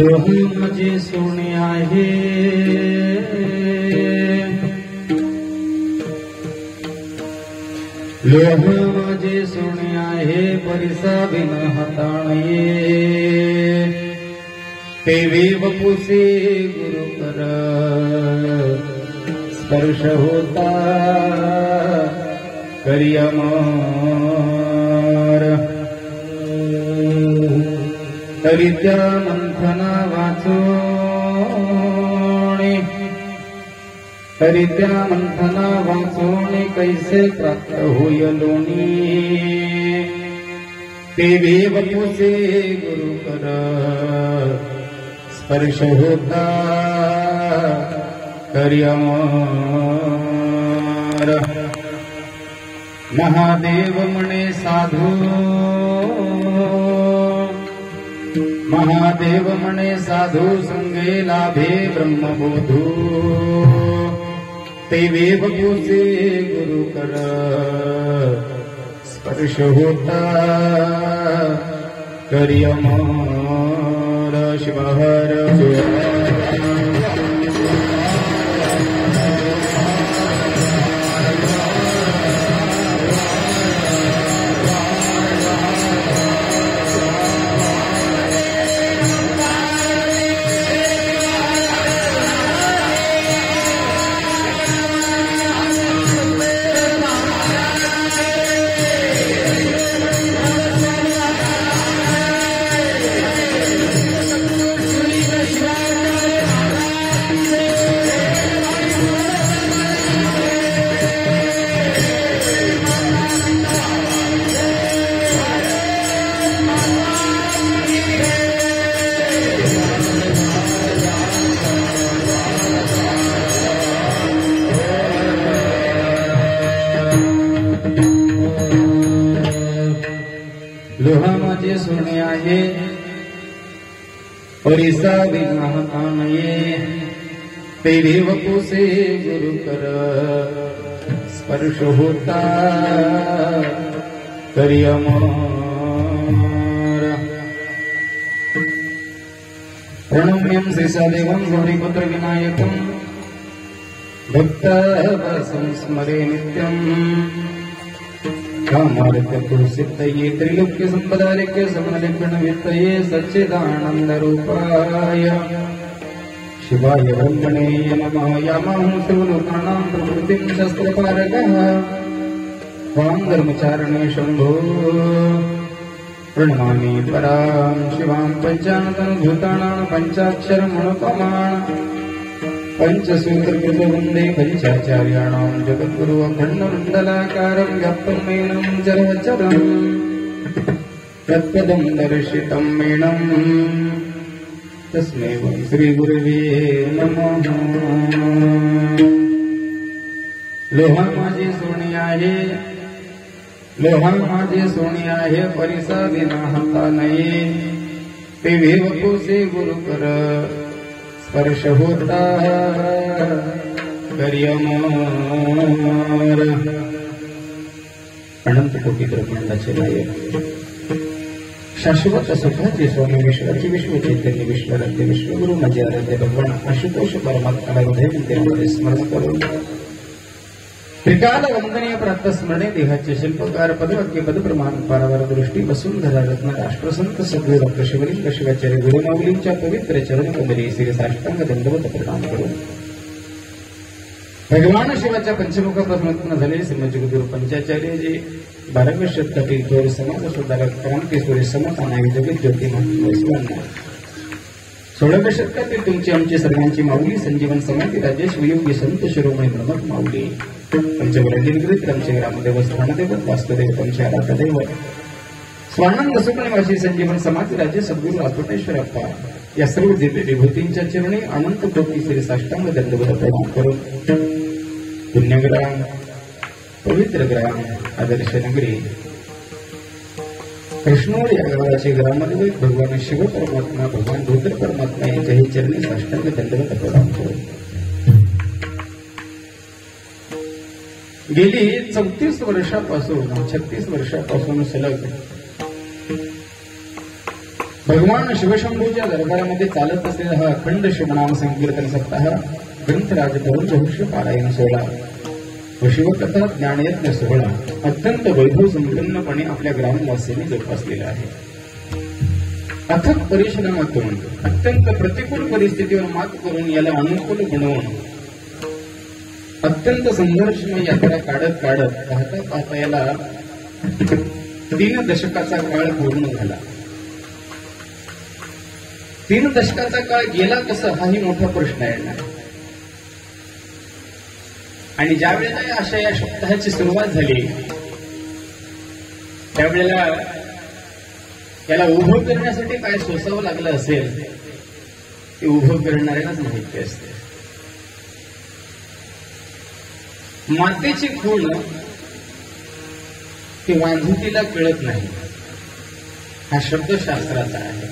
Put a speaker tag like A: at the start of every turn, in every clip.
A: लोह माझे सोने आहे, लोह माझे सोने आहे, परिसा बिन हाताळये तेवे वपुसे गुरु कर स्पर्श होता करी अमर तरी त्या मंथना वाचोणे, तरी त्या मंथना वाचोणे कैसे प्राप्त होय लोणी तेवे वपुसे गुरु कर स्पर्श होता करी अमर महादेव म्हणे साधू, महादेव म्हणे साधू संगे लाभे ब्रह्मबोधू तेवे वपुसे गुरु कर स्पर्श होता करी अमर शिवहर लोहा माझे सोने आहे, परिसा बिना हाताळये तेवे वपुसे गुरु कर स्पर्श होता करी अमर प्रणम्यं श्रीसादेवं गौरीपुत्र विनायकं भक्तावसं स्मरे नित्यम् कामार्थपुरुषित्तये त्रिलोक्य संपदालिक्य समनलिक्षण वित्तये सच्चिदानंद रूपाय शिवाय ब्रह्मणे नमः यामहं सर्वलोकानां प्रकृतिं शस्त्रपारगः त्वां धर्मचारणे शम्भो प्रणमामि परां शिवां पञ्चानतनुभूतानां पञ्चाक्षरमनुपमान् पंचसूत्रकृत वन्दे पञ्चाचार्याणां जगद्गुरु अखण्डमण्डलाकारं व्याप्तं मेनं चराचरं तत्पदं दर्शितं मेनं तस्मै वै श्रीगुरवे नमः। लोहा माझे सोने आहे, लोहा माझे सोने आहे, परिसा बिना हाता नये तेवे वपुसे गुरु कर स्पर्श होता करी अमर। अनंत कोटी ब्रह्मांडाचे नायक शाश्वत सुखाचे स्वामी विश्वाचे विश्व चैतन्य विश्वराध्य विश्वगुरु माझे आराध्य भगवान आशुतोष परमात्म्याला हृदय मंदिरामध्ये स्मरण करून त्रिकाल वंदनीय प्राप्त स्मरणे देहाचे शिल्पकार पदवाक्य पद प्रमाण पारावार दृष्टी वसुंधरा रत्न राष्ट्रसंत सद्गुरू डॉक्टर शिवलिंग शिवाचार्य गुरुमाऊलींच्या पवित्र चरण कमरी श्री साष्टांग दंडवत प्रणाम करून भगवान शिवाच्या पंचमुखापासून उत्पन्न झालेले श्रीमज्जगुरु पंचाचार्यजी 12व्या शतकातील थोर समाज सुधारक क्रांतीसूर्य समतानायक जगत ज्योती महात्मा 16व्या शतकातील तुमची आमची सर्वांची माऊली संजीवन समाधी राजेश वियोगी संत शिरोमणी ब्रह्मक माऊली पंचवराजीकृत आमचे ग्रामदेव स्थानदेव वास्तुदेव पंचे आराधदेव स्वानंद सुखनिवासी संजीवन समाधी राजे सद्गुरू आतुटेश्वरप्पा या सर्व दिव्य विभूतींच्या चरणी अनंत कोटी श्री साष्टांग दंडवत प्रणाम करून पुण्यग्राम पवित्र ग्राम आदर्श नगरी कृष्णोड या गावाचे ग्रामदेव भगवान शिव परमात्मा भगवान रुद्र परमात्मा यांच्याही चरणी साष्टांग दंडवत प्रणाम करून गेली 34 वर्षापासून 36 वर्षापासून सलग भगवान शिवशंभूच्या दरबारामध्ये चालत असलेला हा अखंड शिवनाम संकीर्तन सप्ताह ग्रंथराज तरुण भविष्य पारायण सोहळा व शिवकथा ज्ञानयज्ञ सोहळा अत्यंत वैभव संपन्नपणे आपल्या ग्रामवासियांनी जोपासलेला आहे. अथक परिश्रमातून अत्यंत प्रतिकूल परिस्थितीवर मात करून याला अनुकूल बनवून अत्यंत संघर्षमय यात्रा काढत पाहता पाहता याला 3 दशकाचा काळ पूर्ण झाला. 3 दशकाचा काळ गेला कसा हाही मोठा प्रश्न आहे. आणि ज्या वेळेला अशा या सप्ताहाची सुरुवात झाली त्यावेळेला याला उभं करण्यासाठी काय सोसावं लागलं असेल ते उभं करणाऱ्यालाच माहिती असते. मातेची खूण ती वांझुकीला कळत नाही हा शब्द शास्त्राचा आहे.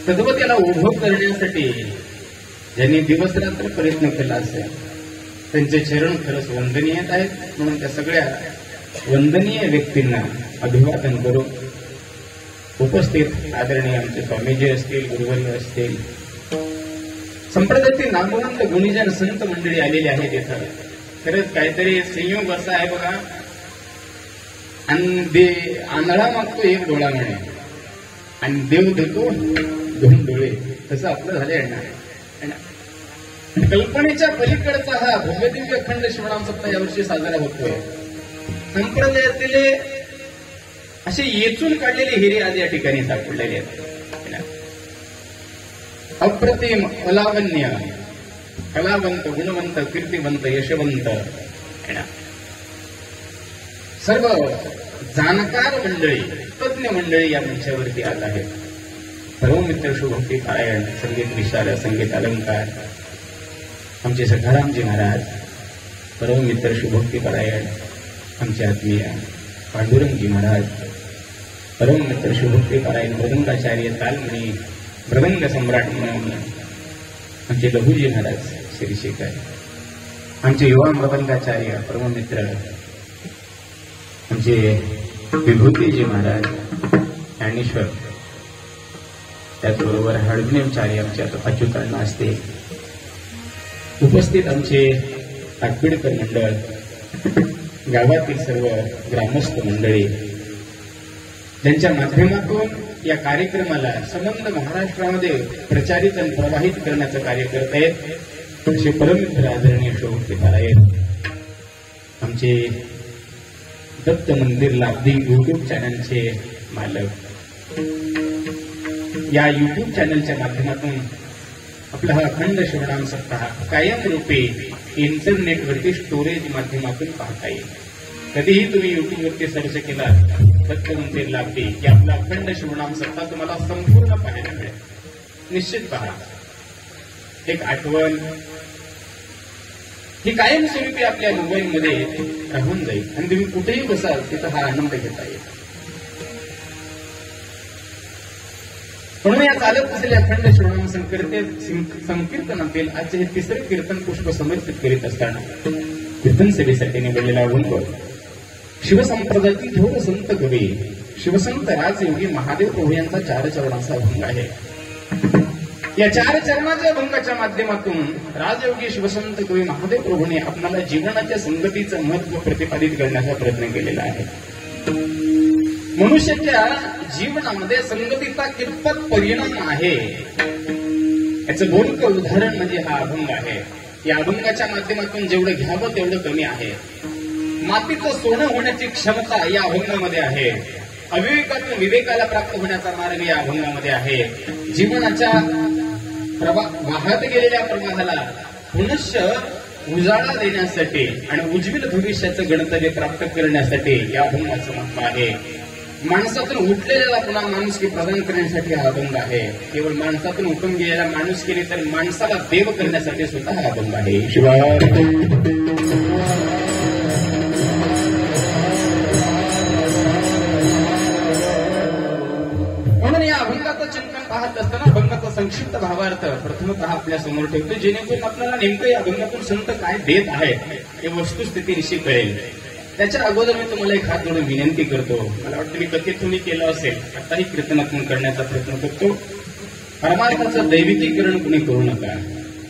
A: तद्वत त्याला उभं करण्यासाठी ज्यांनी दिवसरात्र प्रयत्न केला असेल त्यांचे चरण खरंच वंदनीय आहेत. म्हणून त्या सगळ्या वंदनीय व्यक्तींना अभिवादन करू. उपस्थित आदरणीय आमचे स्वामीजी असतील, गुरुवर्य असतील, संप्रदायातील नामवंत गुणीजन संत मंडळी आलेली आहेत. इथं खरंच काहीतरी संयोग असा आहे बघा. आणि आंधळा मागतो 1 डोळा म्हणे आणि देव देतो 2 डोळे. तसं आपलं झालंय ना. कल्पनेच्या पलीकडचा हा भव्यदिव्य अखंड शिवनाम सप्ताह यावर्षी साजरा होतोय. संप्रदायातील असे येचून काढलेले हिरे आज या ठिकाणी सापडलेले आहेत. अप्रतिम अलावण्य कलावंत, गुणवंत, कीर्तिवंत, यशवंत सर्व जाणकार मंडळी, तज्ञ मंडळी या मंचावरती आज आहेत. सर्वमित्र शुभक्ती पारायण, संगीत विशारद, संगीत अलंकार आमचे सखारामजी महाराज, सर्वमित्र शुभक्ती पारायण आमचे आत्मीय पांडुरंगजी महाराज, परममित्र शुभक्ती पारायण मृदंगाचार्य तालमणी मृदंग सम्राट म्हणून आमचे लघुजी महाराज श्रीशेखर, आमचे युवा मृदंगाचार्य परममित्र आमचे विभूतीजी महाराज ज्ञानेश्वर, त्याचबरोबर हळदनेचार्य आमचे अच्युतांना असते. उपस्थित आमचे आटपिडकर मंडळ, गावातील सर्व ग्रामस्थ मंडळी ज्यांच्या माध्यमातून या कार्यक्रमाला संबंध महाराष्ट्रामध्ये प्रचारित आणि प्रवाहित करण्याचं कार्य करत आहेत असे परममित्र आदरणीय शुभक्ती पारायण आमचे दत्त मंदिर लाभदी युट्यूब चॅनलचे मालक. या युट्यूब चॅनलच्या माध्यमातून आपला हा अखंड शिवनाम सप्ताह कायमरूपी इंटरनेटवरती स्टोरेज माध्यमातून पाहता येईल. कधीही तुम्ही युट्यूबवरती सर्च केला दत्त मंदिर लाभदी की आपला अखंड शिवनाम सप्ताह तुम्हाला संपूर्ण पाहायला मिळेल. निश्चित पहा. एक आठवण ही कायमस्वरूपी आपल्या मोबाईलमध्ये राहून जाईल आणि तुम्ही कुठेही बसाल तिथं हा आनंद घेता येईल. म्हणून या चालत असलेल्या अखंड शिवनाम संकीर्तनातील आजचे हे 3रे कीर्तन पुष्प समर्पित करीत असताना कीर्तन सेवेसाठी निवडलेला अभंग शिवसंप्रदायातील थोर संत कवी शिवसंत राजयोगी महादेव प्रभू यांचा 4 चरणाचा अभंग आहे. या 4 चरणाच्या अभंगाच्या माध्यमातून राजयोगी शिवसंत कवी महादेव प्रभूने आपल्याला जीवनाच्या संगतीचं महत्व प्रतिपादित करण्याचा प्रयत्न केलेला आहे. मनुष्याच्या जीवनामध्ये संगतीचा कितपत परिणाम आहे याचं बोलकं उदाहरण म्हणजे हा अभंग आहे. या अभंगाच्या माध्यमातून जेवढं घ्यावं तेवढं कमी आहे. मातीचं सोनं होण्याची क्षमता या अभंगामध्ये आहे. अविवेकातून विवेकाला प्राप्त होण्याचा मार्ग या अभंगामध्ये आहे. जीवनाच्या वाहत गेलेल्या प्रवाहाला पुनश्च उजाळा देण्यासाठी आणि उज्ज्वल भविष्याचं गणतव्य प्राप्त करण्यासाठी या अभंगाचं महत्व आहे. माणसातून उठलेल्या पुन्हा माणुसकी प्रदान करण्यासाठी हा अभंग आहे. केवळ माणसातून उठून गेलेला माणूस केले तर माणसाला देव करण्यासाठी सुद्धा हा अभंग आहे. म्हणून या अभंगाचं चिंतन पाहत असताना अभंगाचा संक्षिप्त भावार्थ प्रथमतः आपल्या समोर ठेवतो, जेणेकरून आपल्याला नेमकं या अभंगातून संत काय देत आहेत हे वस्तुस्थितीनिशी कळेल. त्याच्या अगोदर मी तुम्हाला एक हात जोडून विनंती करतो. मला वाटतं मी कथेतूनही केलं असेल, आताही कीर्तनातून करण्याचा प्रयत्न करतो. परमार्थाचं दैविकीकरण कुणी करू नका,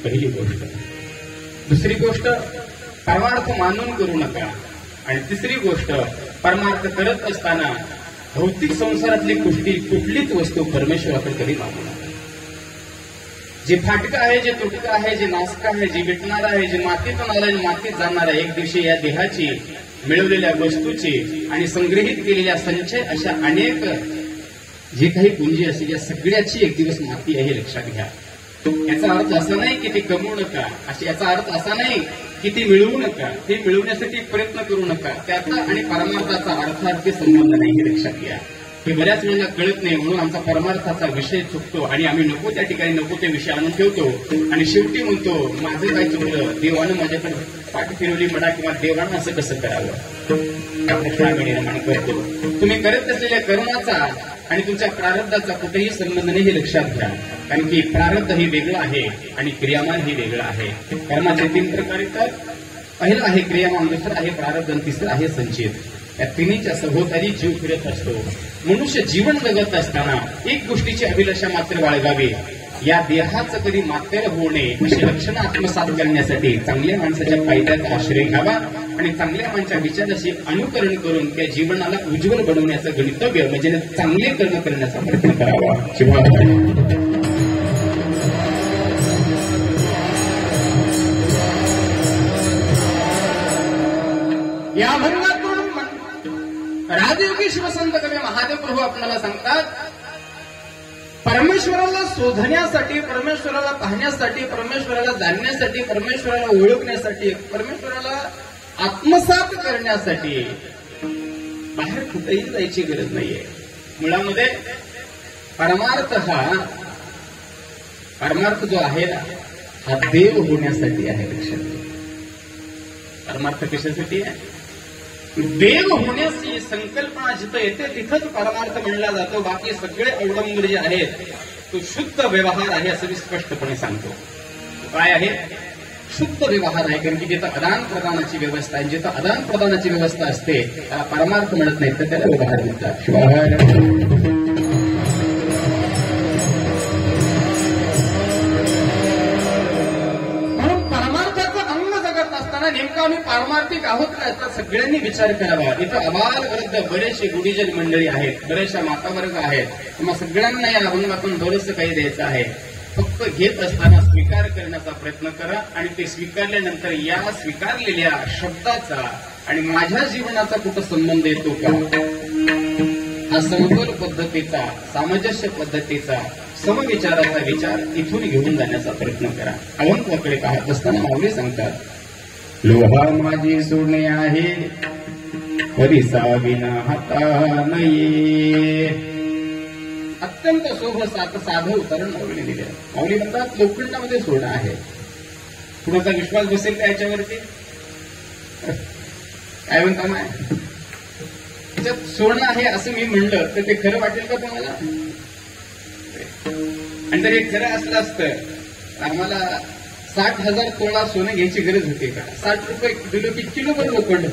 A: पहिली गोष्ट. दुसरी गोष्ट, परमार्थ मानून करू नका. आणि तिसरी गोष्ट, परमार्थ करत असताना भौतिक संसारातली कुठलीच वस्तू परमेश्वराकडे कधी मागू नका. जे फाटकं आहे, जे तुटकं आहे, जे नासकं आहे, जे विटणार आहे, जे मातीतून आलं मातीत जाणार आहे, एक दिवशी या देहाची, मिळवलेल्या वस्तूची आणि संग्रहित केलेल्या संचय अशा अनेक जे काही पुंजी असेल या सगळ्याची एक दिवस माती आहे, लक्षात घ्या. याचा अर्थ असा नाही की ते कमवू नका, याचा अर्थ असा नाही की ती मिळवू नका, ते मिळवण्यासाठी प्रयत्न करू नका. त्याचा आणि परमार्थाचा अर्थार्थी संबंध नाही, हे लक्षात घ्या. हे बऱ्याच वेळेला कळत नाही, म्हणून आमचा परमार्थाचा विषय चुकतो आणि आम्ही नको त्या ठिकाणी नको ते विषय आणून ठेवतो आणि शेवटी म्हणतो माझं काय चुकलं, देवानं माझ्याकडे पाठ फिरवली म्हणा किंवा देवानं असं कसं करावं, हा प्रश्न आम्ही निर्माण करतो. तुम्ही करत असलेल्या कर्माचा आणि तुमच्या प्रारब्धाचा कुठेही संबंध नाही, हे लक्षात घ्या. कारण की प्रारब्ध हे वेगळं आहे आणि क्रियामान हे वेगळं आहे. कर्माचे 3 प्रकार येतात. पहिलं आहे क्रियामान, दुसरं आहे प्रारब्ध आणि तिसरं आहे संचित. या तिन्हीच्या सभोवताली जीव फिरत असतो. मनुष्य जीवन जगत असताना एक गोष्टीची अभिलाषा मात्र बाळगावी, या देहाचं कधी मातेर होऊ नये अशी लक्षणं आत्मसात करण्यासाठी चांगल्या माणसाच्या फायद्याचा आश्रय घ्यावा आणि चांगल्या माणसाच्या विचाराशी अनुकरण करून त्या जीवनाला उज्ज्वल बनवण्याचं गणितव्य म्हणजे चांगले कर्म करण्याचा प्रयत्न करावा. या अभंगातून राजयोगी शिवसंत कवी महादेव प्रभू आपल्याला सांगतात, परमेश्वराला शोधण्यासाठी, परमेश्वराला पाहण्यासाठी, परमेश्वराला जाणण्यासाठी, परमेश्वराला ओळखण्यासाठी, परमेश्वराला आत्मसात करण्यासाठी बाहेर कुठेही जायची गरज नाहीये. मुळामध्ये परमार्थ जो आहे ना, हा देव होण्यासाठी आहे. लक्षात घ्या, परमार्थ कशासाठी आहे? देव होण्याची संकल्पना जिथं येते तिथंच परमार्थ म्हणला जातो. बाकी सगळे अवलंबून जे आहेत तो शुद्ध व्यवहार आहे असं मी स्पष्टपणे सांगतो. काय आहे? शुद्ध व्यवहार आहे. कारण की जिथं आदान प्रदानाची व्यवस्था आहे, जिथं आदान प्रदानाची व्यवस्था असते त्याला परमार्थ म्हणत नाही, तर त्याला व्यवहार म्हणतात. नेमका आम्ही पारमार्थिक आहोत का, याचा सगळ्यांनी विचार करावा. इथं अबाल वृद्ध बरेचसे गुढीजन मंडळी आहेत, बरेचशा मातावर्ग आहेत. तुम्हा सगळ्यांना या अभंगातून बरंचसं काही द्यायचं आहे. फक्त घेत असताना स्वीकार करण्याचा प्रयत्न करा आणि ते स्वीकारल्यानंतर या स्वीकारलेल्या शब्दाचा आणि माझ्या जीवनाचा कुठं संबंध येतो का, हा समतोल पद्धतीचा, सामंजस्य पद्धतीचा, समविचाराचा विचार इथून घेऊन जाण्याचा प्रयत्न करा. अभंगाकडे पाहत असताना माऊली सांगतात, लोहा माझी सोने आहे, परिसा विना हाता नाहीये. अत्यंत शोभ साधं उदाहरण माऊली दिले. माऊली म्हणतात लोखंडामध्ये सोनं आहे. कुणाचा विश्वास बसेल का याच्यावरती? काय म्हणता माय, त्याच्यात सोनं आहे असं मी म्हणलं तर ते खरं वाटेल का तुम्हाला? आणि जर हे खरं असलं असतं आम्हाला 60,000 तोळा सोनं घ्यायची गरज होती का? 60 रुपये दिलो की किलोभर लोखंड.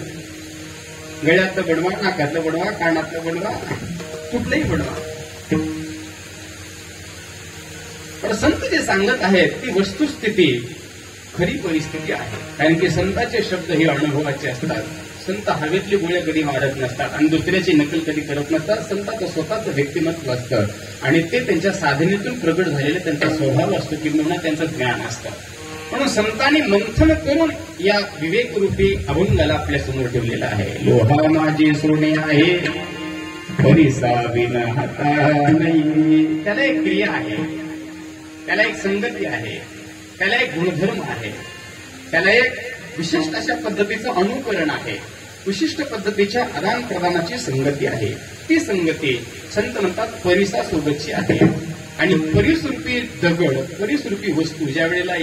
A: गळ्यातलं बनवा, नाकातलं बनवा, कानातलं बनवा, कुठलंही बनवा. पण संत जे सांगत आहेत ती वस्तुस्थिती खरी परिस्थिती आहे. कारण की संतांचे शब्द हे अनुभवाचे असतात. संत हवेतली गोळ्या कधी मारत नसतात आणि दुसऱ्याची नकल कधी करत नसतात. संतांचं स्वतःचं व्यक्तिमत्व असतं आणि ते त्यांच्या साधनेतून प्रगट झालेलं त्यांचा स्वभाव असतो किंवा त्यांचं ज्ञान असतं. म्हणून संतांनी मंथन करून या विवेकरूपी अभंगाला आपल्या समोर ठेवलेला आहे. लोहा माझी सोने आहे, परिसा विना हाता नाही. त्याला एक क्रिया आहे, त्याला एक संगती आहे, त्याला एक गुणधर्म आहे, त्याला एक विशिष्ट अशा पद्धतीचं अनुकरण आहे, विशिष्ट पद्धतीच्या आदान प्रदानाची संगती आहे. ती संगती संत म्हणतात परिसा सोबतची आहे. आणि परिस्वरूपी दगड, परिस्वरूपी वस्तू ज्या वेळेला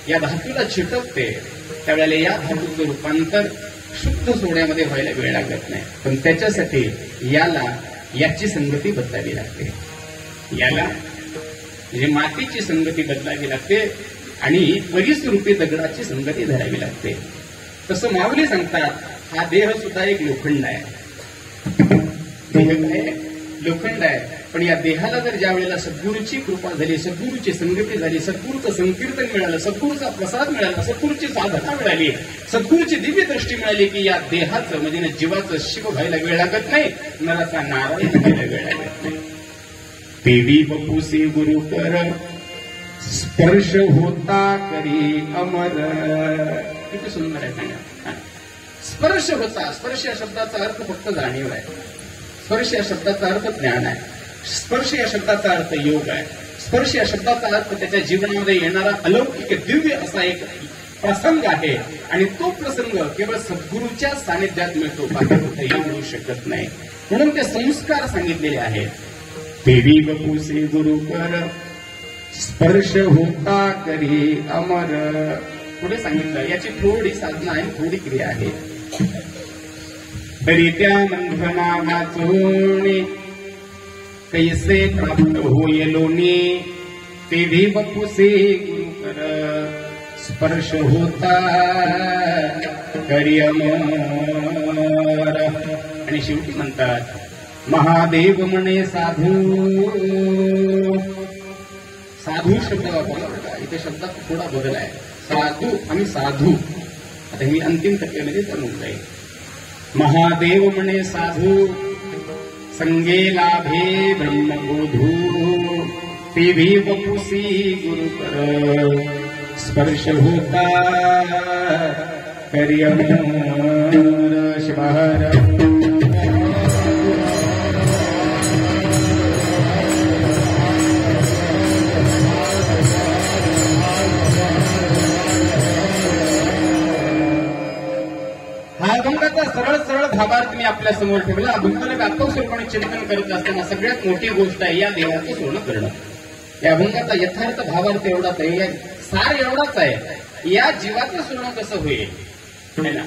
A: या धातूला चिटकते त्यावेळेला या धातूचं रूपांतर शुद्ध सोन्यामध्ये व्हायला वेळ लागत नाही. पण त्याच्यासाठी याची संगती बदलावी लागते. याला म्हणजे मातीची संगती बदलावी लागते आणि परिस्वरूपी दगडाची संगती धरावी लागते. तसं माऊली सांगतात हा देह सुद्धा एक लोखंड आहे. देह काय लोखंड आहे. पण या देहाला जर ज्या वेळेला सद्गुरूची कृपा झाली, सद्गुरूची संगती झाली, सद्गुरूचं संकीर्तन मिळालं, सद्गुरूचा प्रसाद मिळाला, सद्गुरूची साधना मिळाली, सद्गुरूची दिव्य दृष्टी मिळाली की या देहाचं म्हणजे जीवाचं शिव व्हायला वेळ लागत नाही, नराचा नारायण व्हायला वेळ लागत नाही. देवी बपुसी गुरु कर स्पर्श होता करी अमर. किती सुंदर आहे सांगा. स्पर्श होता. स्पर्श या शब्दाचा अर्थ फक्त जाणीव आहे. स्पर्श या शब्दाचा अर्थ ज्ञान आहे. स्पर्श या शब्दाचा अर्थ योग आहे. स्पर्श या शब्दाचा अर्थ त्याच्या जीवनामध्ये येणारा अलौकिक दिव्य असा एक प्रसंग आहे. आणि तो प्रसंग केवळ सद्गुरूच्या सानिध्यात मिळतो, बाकी कुठेही मिळू शकत नाही. म्हणून ते संस्कार सांगितलेले आहेत. देवी बपुसे गुरु कर स्पर्श होता करी अमर. पुढे सांगितलं याची थोडी साधना आहे, थोडी क्रिया आहे. तरी त्या मंथना वाचोनी कैसे प्राप्त होयलोनी. देवी बपुसे गुरु कर स्पर्श होता करी अमर. आणि शेवटी म्हणतात महादेव म्हणे साधू. साधू शब्द वापरला बघा, इथे शब्दात थोडा बदल आहे. साधू आणि साधू आता मी अंतिम टप्प्यामध्ये जाणून जाईल. महादेव म्हणे साधू संगे लाभे ब्रह्मबोधू. देवी बपुसी गुरु कर स्पर्श होता करी अमर. शिवार हा अभंगाचा सरळ सरळ भावार्थ मी आपल्या समोर ठेवला. अभंगाला व्यापक स्वरूपाने चिंतन करत असताना सगळ्यात मोठी गोष्ट आहे या देवाचं सोनं करणं. या अभंगाचा यथार्थ भावार्थ एवढाच आहे, सार एवढाच आहे. या जीवाचं सोनं कसं होईल ना,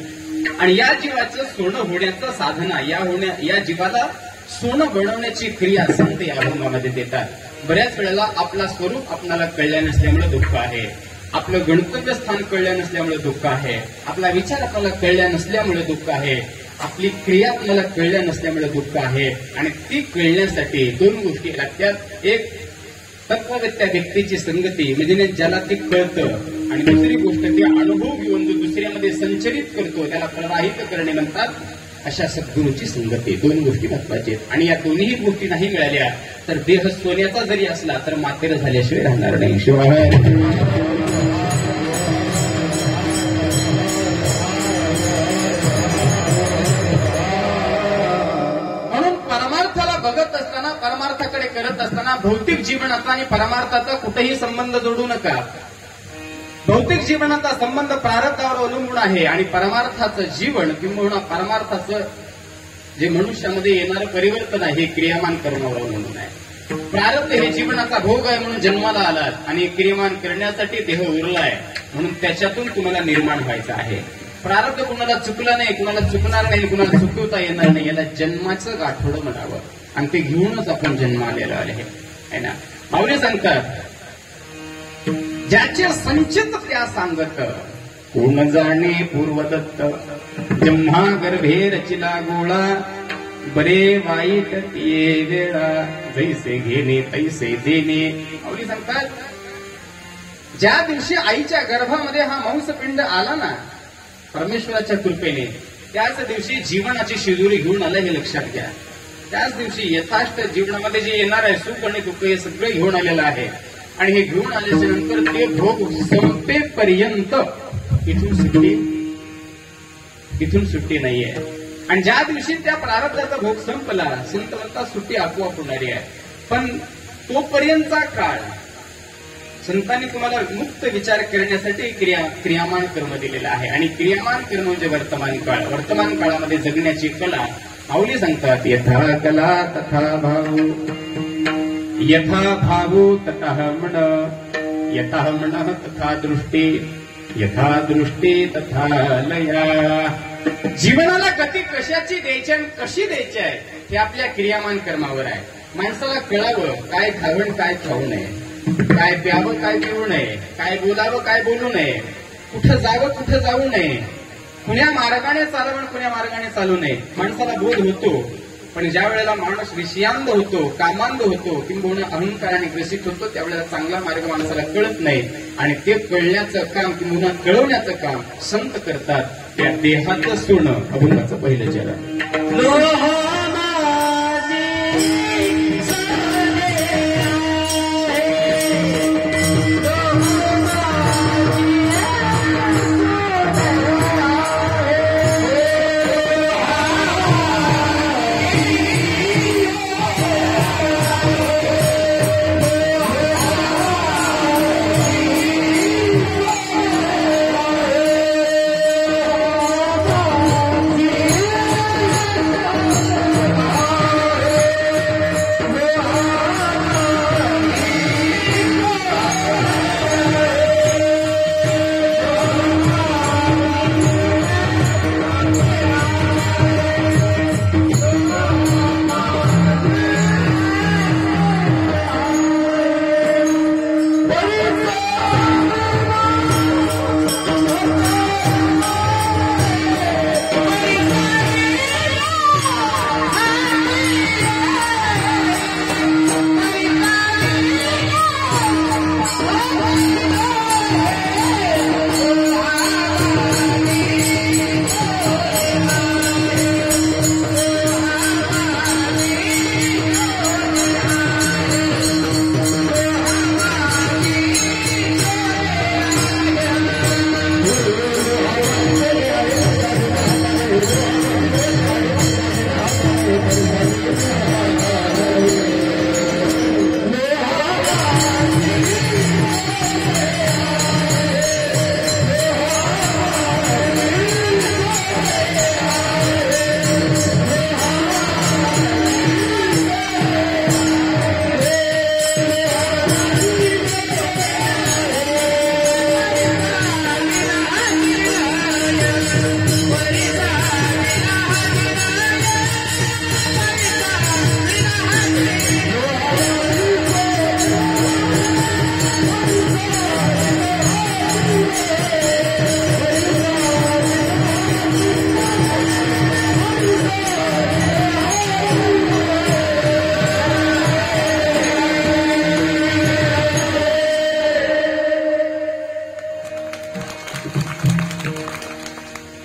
A: आणि या जीवाचं सोनं होण्याचं साधना, या जीवाला सोनं बनवण्याची क्रिया संत या अभंगामध्ये देतात. बऱ्याच वेळेला आपला स्वरूप आपल्याला कळल्या नसल्यामुळे दुःख आहे, आपलं गणतव्य स्थान कळलं नसल्यामुळे दुःख आहे, आपला विचार आपल्याला कळल्या नसल्यामुळे दुःख आहे, आपली क्रिया आपल्याला कळल्या नसल्यामुळे दुःख आहे. आणि ती कळण्यासाठी दोन गोष्टी लागतात. एक तत्ववेत्या व्यक्तीची संगती म्हणजे ज्याला ती कळतं, आणि दुसरी गोष्ट ती अनुभव घेऊन जो दुसऱ्यामध्ये संचरित करतो त्याला प्रवाहित करणे म्हणतात. अशा सद्गुरूची संगती. दोन गोष्टी महत्वाच्या आहेत. आणि या दोन्ही गोष्टी नाही मिळाल्या तर देह सोन्याचा जरी असला तर मातेर झाल्याशिवाय राहणार नाही. शिवाय परमार्थाकडे करत असताना भौतिक जीवनाचा आणि परमार्थाचा कुठेही संबंध जोडू नका. भौतिक जीवनाचा संबंध प्रारब्धावर अवलंबून आहे आणि परमार्थाचं जीवन किंवा परमार्थाचं जे मनुष्यामध्ये येणारं परिवर्तन आहे हे क्रियामान कर्मावर अवलंबून आहे. प्रारब्ध हे जीवनाचा भोग आहे म्हणून जन्माला आलात आणि क्रियामान करण्यासाठी देह उरलाय म्हणून त्याच्यातून तुम्हाला निर्माण व्हायचं आहे. प्रारब्ध कुणाला चुकला नाही, कुणाला चुकणार नाही, कुणाला चुकवता येणार नाही. याला जन्माचं गाठोडं म्हणावं आणि ते घेऊनच आपण जन्म आलेला आहे ना. माऊली सांगतात ज्याचे संचित त्या सांगत कोण जाणे पूर्वदत्त. जम्हा गर्भे रचिला गोळा बरे वाईट ये वेळा. जैसे घेणे तैसे देणे. माऊली सांगतात ज्या दिवशी आईच्या गर्भामध्ये हा मांसपिंड आला ना परमेश्वराच्या कृपेने, त्याच दिवशी जीवनाची शिजुरी घेऊन आलं हे लक्षात घ्या. त्याच दिवशी यथार्थ जीवनामध्ये जे येणार आहे सुख आणि दुःख हे सगळं घेऊन आलेलं आहे. आणि हे घेऊन आल्याच्या नंतर ते भोग संपेपर्यंत इथून सुट्टी नाहीये. आणि ज्या दिवशी त्या प्रारब्धाचा भोग संपला संत म्हणतात सुट्टी आपोआप होणारी आहे. पण तोपर्यंतचा काळ संतांनी तुम्हाला मुक्त विचार करण्यासाठी क्रियामान कर्म दिलेला आहे. आणि क्रियामान कर्म म्हणजे वर्तमान काळ. वर्तमान काळामध्ये जगण्याची कला माऊली सांगतात यथा कला तथा भाऊ. यथा भावो तथा मन. यथा मन तथा दृष्टी. यथा दृष्टी तथा लया. जीवनाला गती कशाची द्यायची आणि कशी द्यायची आहे हे आपल्या क्रियामान कर्मावर आहे. माणसाला कळावं काय खावं काय खाऊ नये, काय प्यावं काय पिऊ नये, काय बोलावं काय बोलू नये, कुठं जावं कुठं जाऊ नये, कुण्या मार्गाने चालवण कुण्या मार्गाने चालू नये माणसाला बोध होतो, पण ज्या वेळेला माणूस विषयांध होतो, कामांध होतो, किंबहुना अहंकाराने ग्रसित होतो, त्यावेळेला चांगला मार्ग माणसाला कळत नाही आणि ते कळण्याचं काम किंवा कळवण्याचं काम संत करतात. त्या देहाचं सोनं अभंगाचं पहिलं चरण.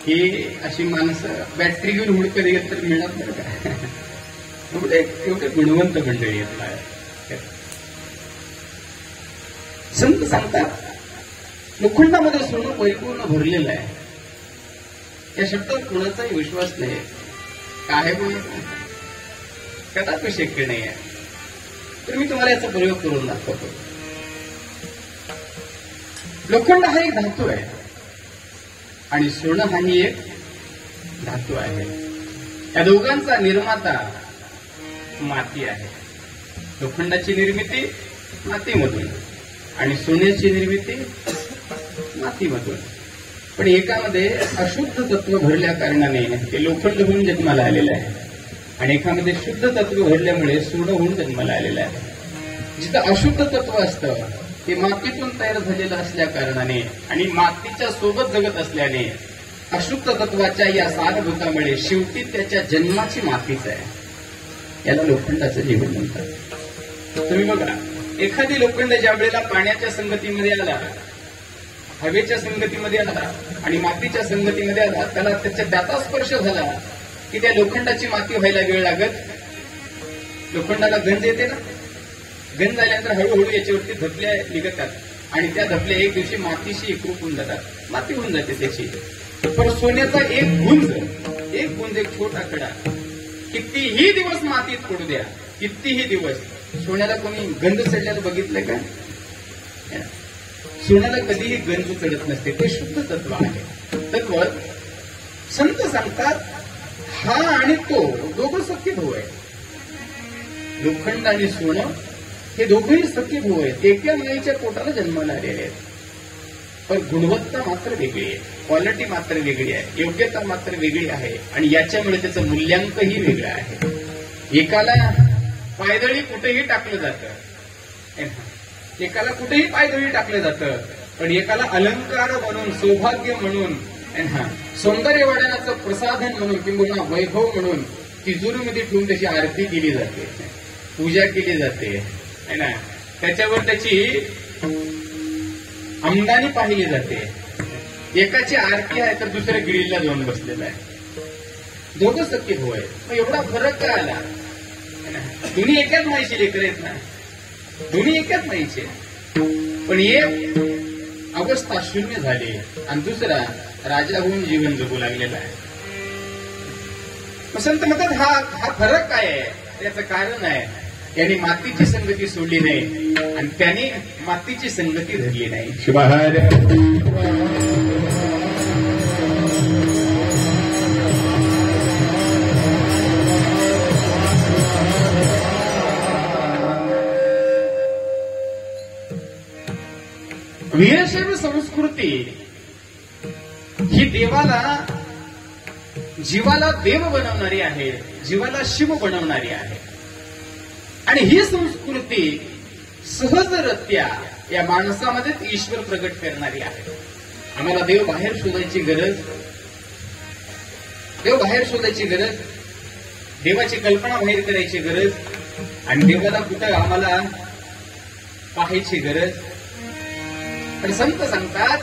A: ही अशी माणसं बॅटरी घेऊन हुडकत येत तर मिळत नाही का? एवढे गुणवंत मंडळी येत आहे. संत सांगतात लोखंडामध्ये सोनं परिपूर्ण भरलेलं आहे. या शब्दात कुणाचाही विश्वास नाही. काय बोलत कदापि शक्य नाही आहे. तर मी तुम्हाला याचा प्रयोग करून दाखवतो. लोखंड हा एक धातू आहे आणि सोनं हाही एक धातू आहे. या दोघांचा निर्माता माती आहे. लोखंडाची निर्मिती मातीमधून आणि सोन्याची निर्मिती मातीमधून. पण एकामध्ये अशुद्ध तत्व भरल्या कारणाने ते लोखंड होऊन जन्माला आलेलं आहे आणि एकामध्ये शुद्ध तत्व भरल्यामुळे सोनं होऊन जन्माला आलेलं आहे. जिथं अशुद्ध तत्व असतं ते मातीतून तयार झालेलं असल्या कारणाने आणि मातीच्या सोबत जगत असल्याने अशुद्ध तत्वाच्या या सारभूतामुळे शेवटी त्याच्या जन्माची मातीच आहे. याला लोखंडाचं जीवन म्हणतात. तुम्ही बघा, एखादी लोखंड ज्या वेळेला पाण्याच्या संगतीमध्ये आला, हवेच्या संगतीमध्ये आला आणि मातीच्या संगतीमध्ये आला, त्याचा स्पर्श झाला की त्या लोखंडाची माती व्हायला वेळ लागत. लोखंडाला गंज येते ना, गंज झाल्यानंतर हळूहळू याच्यावरती धपल्या निघतात आणि त्या धपल्या एक दिवशी मातीशी एकरूप होऊन जातात, माती होऊन जाते त्याची. पण सोन्याचा एक गुंज एक छोटा खडा कितीही दिवस मातीत पडू द्या, कितीही दिवस, सोन्याला कोणी गंज चढल्याला बघितलंय का? सोन्याला कधीही गंज चढत नसते. ते शुद्ध तत्व आहे. तत्व संत सांगतात हा आणि तो दोघं सख्य भाऊ आहे. लोखंड आणि सोनं हे दोघंही सख्य भाऊ आहेत. एका मुलीच्या पोटाला जन्माला आलेले आहेत. पण गुणवत्ता मात्र वेगळी आहे, क्वालिटी मात्र वेगळी आहे, योग्यता मात्र वेगळी आहे आणि याच्यामुळे त्याचं मूल्यांकही वेगळं आहे. एकाला पायदळी कुठेही टाकलं जातं, एकाला कुठेही पायदळी टाकलं जातं, पण एकाला अलंकार म्हणून, सौभाग्य म्हणून सौंदर्य वाढवण्याचं प्रसाधन म्हणून किंवा वैभव म्हणून तिजोरीमध्ये ठेवून त्याची आरती केली जाते, पूजा केली जाते है ना. त्याच्यावर त्याची आमदानी पाहिली जाते. एकाची आरती आहे तर दुसऱ्या गिरीला जाऊन बसलेला आहे. दोघं सख्खे भाऊ आहेत. मग एवढा फरक काय आला? दोन्ही एकाच माईचे लेकर आहेत ना, दोन्ही एकाच माईचे. पण एक अवस्था शून्य झाली आणि दुसरा राजा होऊन जीवन जगू लागलेला आहे. संत म्हणतात हा फरक काय आहे? त्याचं कारण आहे त्यांनी मातीची संगती सोडली नाही आणि त्याने मातीची संगती धरली नाही. शिवाहार वीरशैव संस्कृती ही जीवाला देव बनवणारी आहे, जीवाला शिव बनवणारी आहे. आणि ही संस्कृती सहजरित्या या माणसामध्येच ईश्वर प्रगट करणारी आहे. आम्हाला देव बाहेर शोधायची गरज, देवाची कल्पना बाहेर करायची गरज आणि देवाला कुठं आम्हाला पाहायची गरज. तर संत सांगतात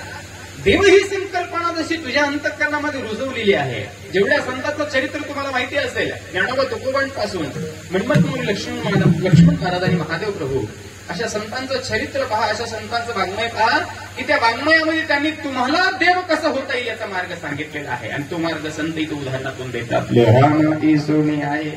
A: देव ही संकल्पना जशी तुझ्या अंतःकरणामध्ये रुजवलेली आहे. जेवढ्या संतांचं चरित्र तुम्हाला माहिती असेल, ज्ञानोबा तुकोबांपासून मनमत लक्ष्मण महाराज आणि महादेव प्रभू, अशा संतांचं चरित्र पहा, अशा संतांचं वाङ्मय पहा की त्या वाङ्मयामध्ये त्यांनी तुम्हाला देव कसा होता येईल याचा मार्ग सांगितलेला आहे. आणि तो मार्ग संत इथं उदाहरणातून देतात. माती सोनी आहे,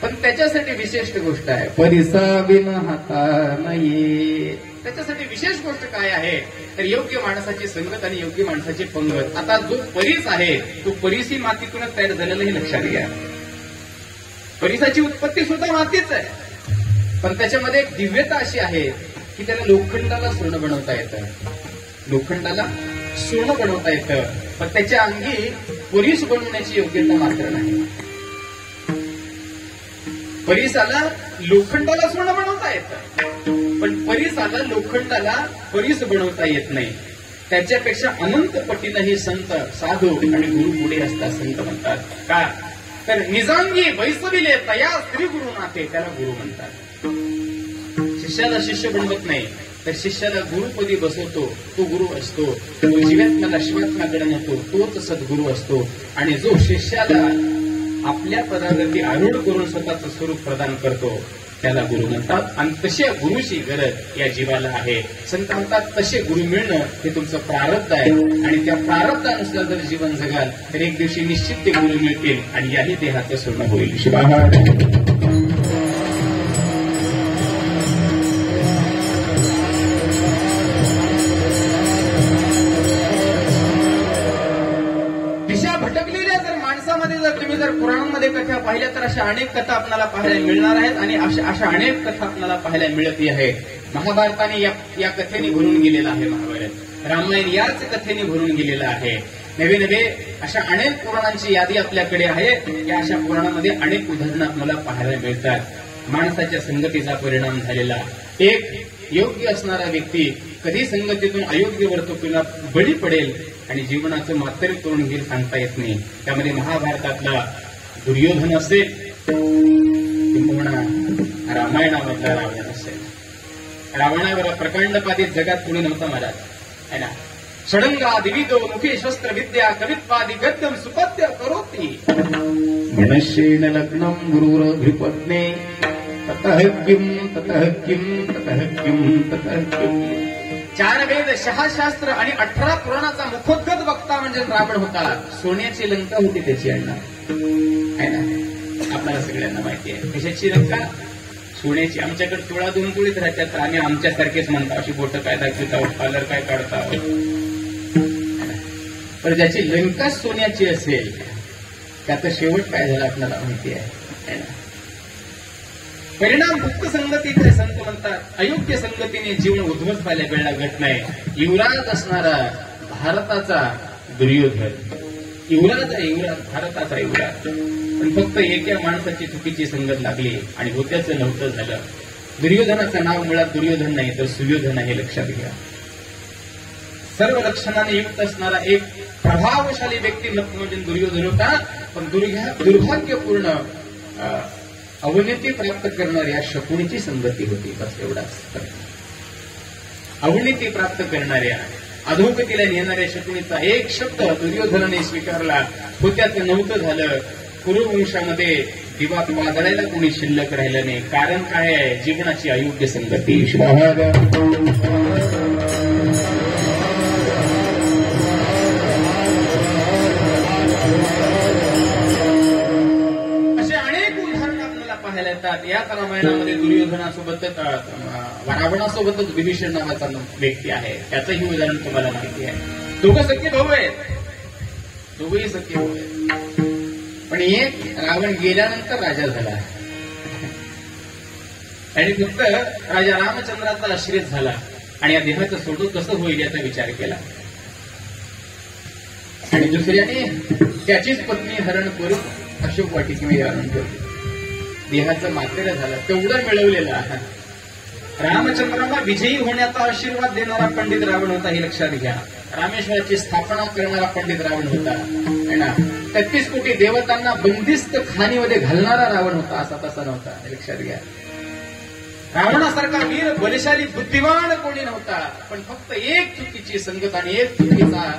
A: पण त्याच्यासाठी विशिष्ट गोष्ट आहे. परिसा बिन हाता नाही. त्याच्यासाठी विशेष गोष्ट काय आहे तर योग्य माणसाची संगत आणि योग्य माणसाची पंगत. आता जो परीस आहे तो परीस ही मातीतूनच तयार झालेला हे लक्षात घ्या. परीसाची उत्पत्ती सुद्धा मातीच आहे, पण त्याच्यामध्ये एक दिव्यता अशी आहे की त्याला लोखंडाला सोनं बनवता येतं, लोखंडाला सोनं बनवता येतं, पण त्याच्या अंगी परीस बनवण्याची योग्यता मात्र नाही. परीसाला लोखंडाला सोनं बनवता येतं, पण परीसाला लोखंडाला परीस बनवता येत नाही. त्याच्यापेक्षा अनंत पटीनं हे संत, साधू आणि गुरु पुढे असतात. संत म्हणतात का तर निजांगी वैसविले तया स्त्री गुरुनाथे, त्याला गुरु म्हणतात. शिष्याला शिष्य बनवत नाही तर शिष्याला गुरुपदी बसवतो, तो गुरु असतो. तो जीवात्म्याला शिवात्म्याकडे नेतो, तोच सद्गुरु असतो. आणि जो शिष्याला आपल्या पदावरती आरूढ करून स्वतःचं स्वरूप प्रदान करतो त्याला गुरु म्हणतात. आणि तशा गुरुची गरज या जीवाला आहे. संत म्हणतात तसे गुरु मिळणं हे तुमचं प्रारब्ध आहे आणि त्या प्रारब्धानुसार जर जीवन जगाल तर एक दिवशी निश्चित ते गुरु मिळतील आणि याही देहाचं सोनं होईल. दिशा भटकलेल्या जर माणसामध्ये जर तुम्ही जर पुराणांमध्ये कथा पाहिल्या तर अशा अनेक कथा आपल्याला पाहायला मिळणार आहेत आणि अशा अनेक कथा आपल्याला पाहायला मिळत आहे. महाभारताने या कथेने भरून गेलेला आहे. महाभारत, रामायण याच कथेने भरून गेलेला आहे. नवे नवे अशा अनेक पुराणांची यादी आपल्याकडे आहे. या अशा पुराणामध्ये अनेक उदाहरणं आपल्याला पाहायला मिळतात. माणसाच्या संगतीचा परिणाम झालेला एक योग्य असणारा व्यक्ती कधी संगतीतून अयोग्य वर्तुकीला बळी पडेल आणि जीवनाचं मात्र करून घेईल सांगता येत नाही. त्यामध्ये महाभारतातला दुर्योधन असेल किंवा रामायणामधला रावण असेल. रावणावर प्रकांडपादित जगात कोणी नव्हता महाराज है ना. षडंगा दिविदो मुखे शस्त्र विद्या कवित्वादि गद्यम सुपद्य करोति मनश्येन लग्नम गुरुरभिपत्ने ततः किम ततः किम ततः किम ततः किम. 4 वेद, 6 शास्त्र आणि 18 पुराणाचा मुखोद्गत वक्ता म्हणजे रावण होता. सोन्याची लंका होती त्याची अण्णा है ना. आपल्याला सगळ्यांना माहिती आहे कशाची लंका, सोन्याची. आमच्याकडे तुळा 2 तुळीत राहतात तर आम्ही आमच्यासारखेच म्हणतो. अशी बोटं काय दाखवत आहोत, पार्लर काय काढत आहोत. पण ज्याची लंका सोन्याची असेल त्याचा शेवट काय झाला आपल्याला माहिती आहे ना. परिणाम मुक्त संगतीचे संत म्हणतात अयोग्य संगतीने जीवन उद्ध्वस्त व्हायला वेळ लागत नाही. युवराज असणारा भारताचा दुर्योधन, युवराज भारताचा युवराज, पण फक्त एका माणसाची चुकीची संगत लागली आणि होत्याचं नव्हतं झालं. दुर्योधनाचं नाव मुळात दुर्योधन नाही तर सुयोधन आहे, लक्षात घ्या. सर्व लक्षणाने युक्त असणारा एक प्रभावशाली व्यक्ती म्हणजे दुर्योधन होता. पण दुर्भाग्यपूर्ण अवनती प्राप्त करणाऱ्या शकुनीची संगती होती. बस एवढाच. अवनती प्राप्त करणाऱ्या अधोगतीला नेणाऱ्या शकुनीचा एक शब्द दुर्योधनाने स्वीकारला. होत्यात नव्हतं झालं. कुरुवंशामध्ये दिवा वाजवायला कोणी शिल्लक राहिलं नाही. कारण काय आहे? जीवनाची अयोग्य संगती. असे अनेक उदाहरणं आपल्याला पाहायला येतात. याच रामायणामध्ये दुर्योधनासोबत रावणासोबतच विभीषण नावाचा व्यक्ती आहे. त्याचंही उदाहरण तुम्हाला माहिती आहे. दोघं सख्खे भाऊ आहेत. दोघंही सख्खे भाऊ आहेत. पण एक रावण गेल्यानंतर राजा झाला आणि फक्त राजा रामचंद्राचा आश्रित झाला आणि या देहाचं सोडून कसं होईल याचा विचार केला. आणि दुसऱ्याने त्याचीच पत्नी हरण करून अशोक वाटिकेमध्ये आणून ठेवली. देहाचं मातेर झालं. तेवढं मिळवलेलं रामचंद्राला विजयी होण्याचा आशीर्वाद देणारा पंडित रावण होता. हे लक्षात घ्या. रामेश्वराची स्थापना करणारा पंडित रावण होता. 33 कोटी देवतांना बंदिस्त खाणीमध्ये घालणारा रावण होता. असा तसा नव्हता. लक्षात घ्या. रावणासारखा वीर बलशाली बुद्धिवान कोणी नव्हता. पण फक्त एक चुकीची संगत आणि एक चुकीचा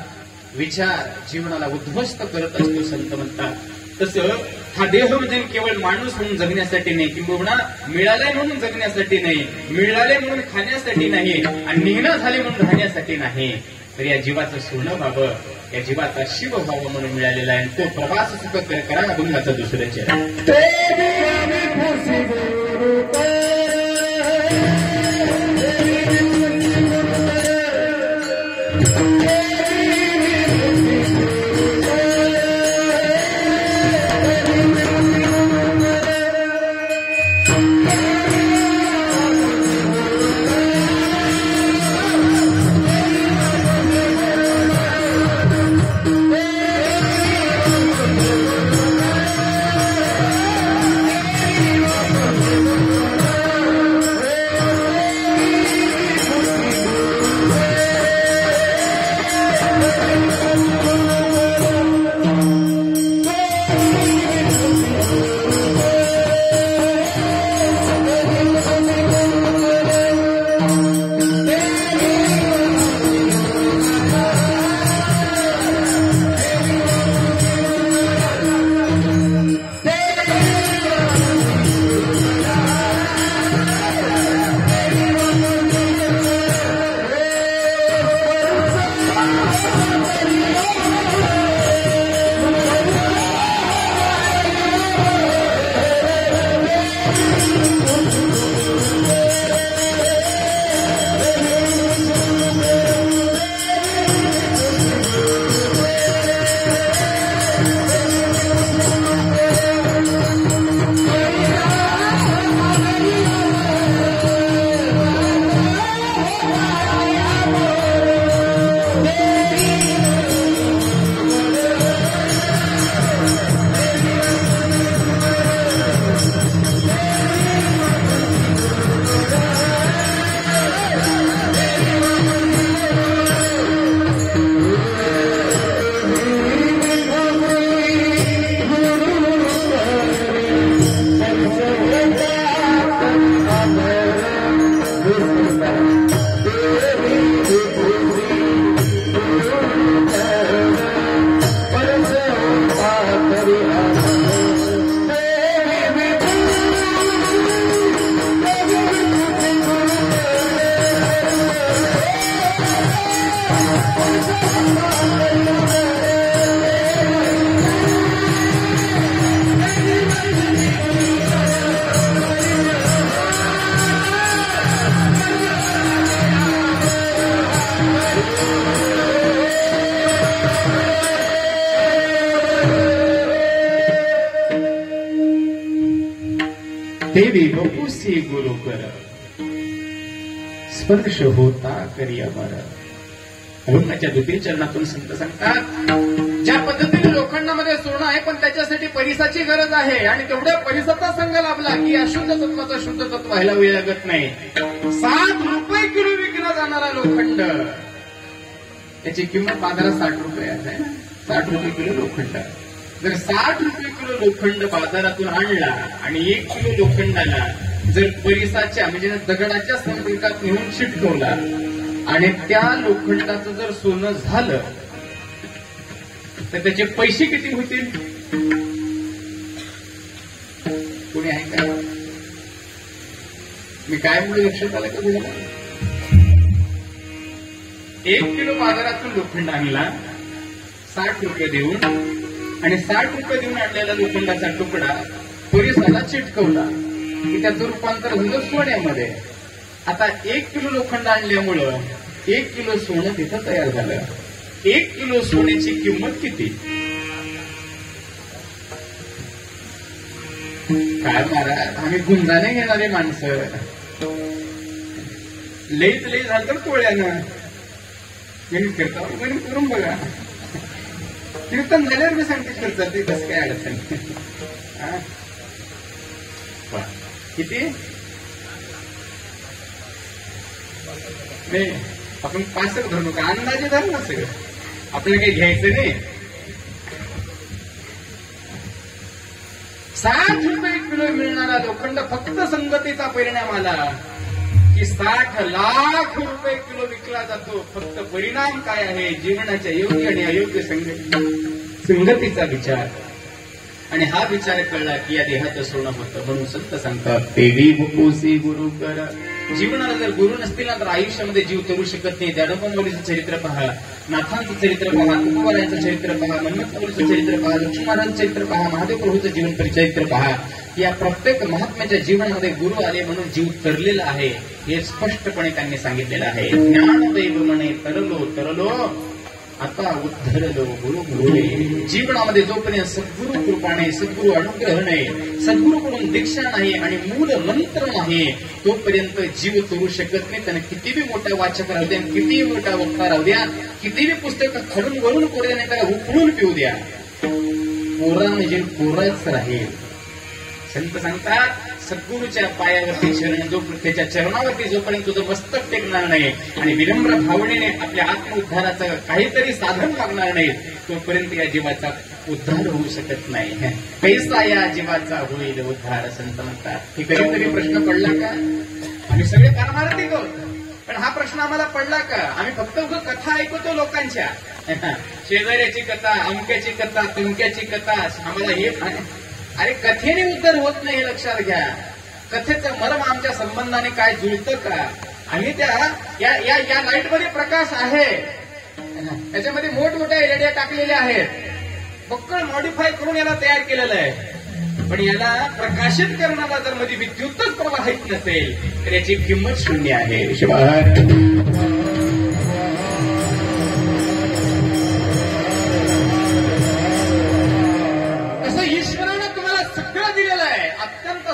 A: विचार जीवनाला उद्ध्वस्त करत असतो संत म्हणतात. तसं हा देह म्हणजे केवळ माणूस म्हणून जगण्यासाठी नाही, किंवा मिळाले म्हणून जगण्यासाठी नाही, मिळाले म्हणून खाण्यासाठी नाही, आणि निघणं झाले म्हणून राहण्यासाठी नाही, तर या जीवाचं सोनं व्हावं, या जीवाचा शिव व्हावं म्हणून मिळालेला आहे. तो प्रवास सुख करा अभंगाचा दुसरं चरण. देवी बपुसी गुरु कर स्पर्श होता करी अमर. अभंगाच्या द्वितीय चरणातून संत सांगतात, ज्या पद्धतीने लोखंडामध्ये सोनं आहे पण त्याच्यासाठी परिसाची गरज आहे, आणि तेवढ्या परिसाचा संघ लाभला की अशुद्ध तत्वाचं शुद्ध तत्व व्हायला वेळ लागत नाही. 7 रुपये किलो विकला जाणारा लोखंड त्याची किंमत बाजारात 60 रुपये आहे. 60 रुपये किलो लोखंड. जर 60 रुपये किलो लोखंड बाजारातून आणला आणि 1 किलो लोखंडाला जर परिसाच्या म्हणजे दगडाच्या संपर्कात नेऊन चिटकवला आणि त्या लोखंडाचं जर सोनं झालं तर त्याचे पैसे किती होतील? कोणी आहे का? मी काय म्हणतो लक्षात आलं का तुम्हाला? 1 किलो बाजारातून लोखंड आणला 60 रुपये देऊन आणि 60 रुपये देऊन आणलेला लोखंडाचा तुकडा परिसाला चिटकवला की त्याचं रूपांतर झालं सोन्यामध्ये. आता 1 किलो लोखंड आणल्यामुळं 1 किलो सोनं तिथं तयार झालं. 1 किलो सोन्याची किंमत किती? काय महाराज, आम्ही गुंजाने घेणारे माणसं. लईच लई झालं तर पोळ्यानं गणित करता गणित करून बघा. कीर्तन झाल्यावर मी सांगते करतात ते कसं काय अडचण. किती नाही आपण 5 धरू का अंदाजे धरू ना सगळं. आपल्याला काही घ्यायचं नाही. 60 रुपये किलो मिळणारा लोखंड फक्त संगतीचा परिणाम आला की 60 लाख रुपये किलो विकला जातो. फक्त परिणाम काय आहे? जीवनाच्या योग्य आणि अयोग्य संगतीचा विचार. आणि हा विचार कळला की या देहाचं सोनं होतं. म्हणून संत सांगतात देवी भूसी गुरु कर. जीवनाला जर गुरु नसतील ना तर आयुष्यामध्ये जीव करू शकत नाही. दडपंगोलीचं चरित्र पहा, नाथांचं चरित्र पहा, तुकोबारायांचं चरित्र पहा, मन्मथपूरचं चरित्र पहा, लक्ष्मण महाराजांचं चरित्र पहा, महादेव प्रभूचं जीवन चरित्र पहा. या प्रत्येक महात्म्याच्या जीवनामध्ये गुरु आले म्हणून जीव तरलेला आहे हे स्पष्टपणे त्यांनी सांगितलेलं आहे. ज्ञानदैव म्हणे तरलो तरलो आता उद्धरलो गुरु गुरुने. जीवनामध्ये जोपर्यंत सद्गुरु कृपाने, सद्गुरु अनुग्रह नाही, सद्गुरूकडून दीक्षा नाही आणि मूल मंत्र नाही तोपर्यंत जीव करू शकत नाही. त्याने कितीही मोठा वाचक राहू द्या, कितीही मोठा वक्ता राहू द्या, कितीही पुस्तकं खडून वरून कोरड्या नाही त्याला उकळून पिऊ द्या, कोरा म्हणजे कोराच राहील. संत सांगतात सद्गुरूच्या पायावरती शरण जो त्याच्या चरणावरती जोपर्यंत तुझं मस्तक टेकणार नाही आणि विनम्र भावनेने आपल्या आत्मउद्धाराचं काहीतरी साधन लागणार नाही तोपर्यंत या जीवाचा उद्धार होऊ शकत नाही. कैसा या जीवाचा होईल उद्धार? संत म्हणतात. हे कधीतरी प्रश्न पडला का? आम्ही सगळे पारमार्थिक आहोत पण हा प्रश्न आम्हाला पडला का? आम्ही फक्त कथा ऐकतो लोकांच्या, शेजाऱ्याची कथा, अमक्याची कथा, तुमक्याची कथा. आम्हाला हे अरे कथेने उद्धार होत नाही हे लक्षात घ्या. कथेचं मर्म आमच्या संबंधाने काय जुळतं का? आणि त्या या लाईटमध्ये प्रकाश आहे, त्याच्यामध्ये मोठमोठ्या एलईडी टाकलेल्या आहेत, पक्कड मॉडिफाय करून याला तयार केलेलं आहे. पण याला प्रकाशित करणारा जर मध्ये विद्युतच प्रवाहित नसेल तर याची किंमत शून्य आहे.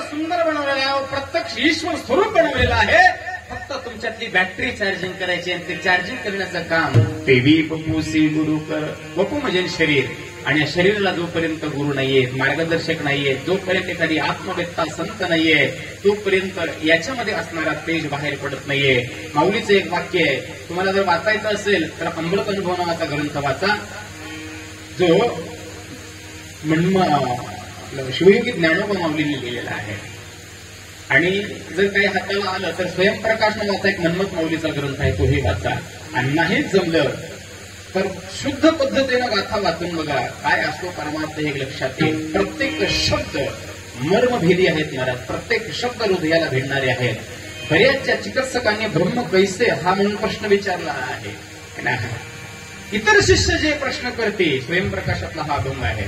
A: सुंदर बनवलेला आहे, प्रत्यक्ष ईश्वर स्वरूप बनवलेलं आहे. फक्त तुमच्यातली बॅटरी चार्जिंग करायची आणि ते चार्जिंग करण्याचं काम देवी बपूसी गुरु कर. बपू म्हणजे शरीर आणि या शरीराला जोपर्यंत गुरु नाहीये, मार्गदर्शक नाहीये, जोपर्यंत एखादी आत्मवेत्ता संत नाहीये तोपर्यंत याच्यामध्ये असणारा तेज बाहेर पडत नाहीये. माऊलीचं एक वाक्य आहे, तुम्हाला जर वाचायचं असेल तर अमृत अनुभव नावाचा ग्रंथ वाचा जो शिवयोगी ज्ञानोबा माऊलींनी लिहिलेला आहे. आणि जर काही हाताला आलं तर स्वयंप्रकाश नावाचा एक मन्मथ माऊलीचा ग्रंथ आहे, तोही वाचा. आणि नाहीच जमलं तर शुद्ध पद्धतीनं गाथा वाचून बघा. काय असतो परमार्थ हे लक्षात येईल. प्रत्येक शब्द मर्मभेदी आहेत महाराज, प्रत्येक शब्द हृदयाला भिडणारे आहेत. बऱ्याचशा चिकित्सकांनी ब्रह्म कैसे हा म्हणून प्रश्न विचारला आहे. इतर शिष्य जे प्रश्न करते स्वयंप्रकाशातला हा अभंग आहे,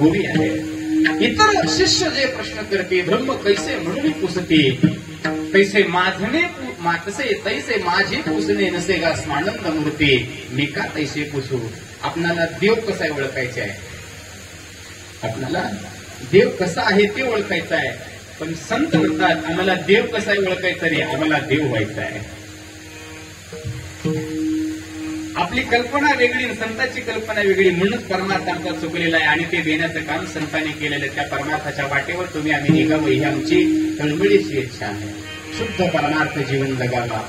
A: रूढी आहे. इतर शिष्य जे प्रश्न करते ब्रह्म कैसे म्हणून पुसते, तैसे माझने तैसे माझे पुसणे नसे का स्वानंद मूर्ती, मी का तैसे पुसू. आपणाला देव कसा ओळखायचा आहे, आपल्याला देव कसा आहे ते ओळखायचं आहे. पण संत म्हणतात आम्हाला देव कसा ओळखायचा नाही, आम्हाला देव व्हायचा आहे. आपली कल्पना वेगळी, संतांची कल्पना वेगळी, म्हणूनच परमार्थ आमचा चुकलेला आहे. आणि ते देण्याचं काम संतांनी केलेलं आहे. त्या परमार्थाच्या वाटेवर तुम्ही आम्ही निघावं ही आमची तळमळीची इच्छा आहे. शुद्ध परमार्थ जीवन जगावा.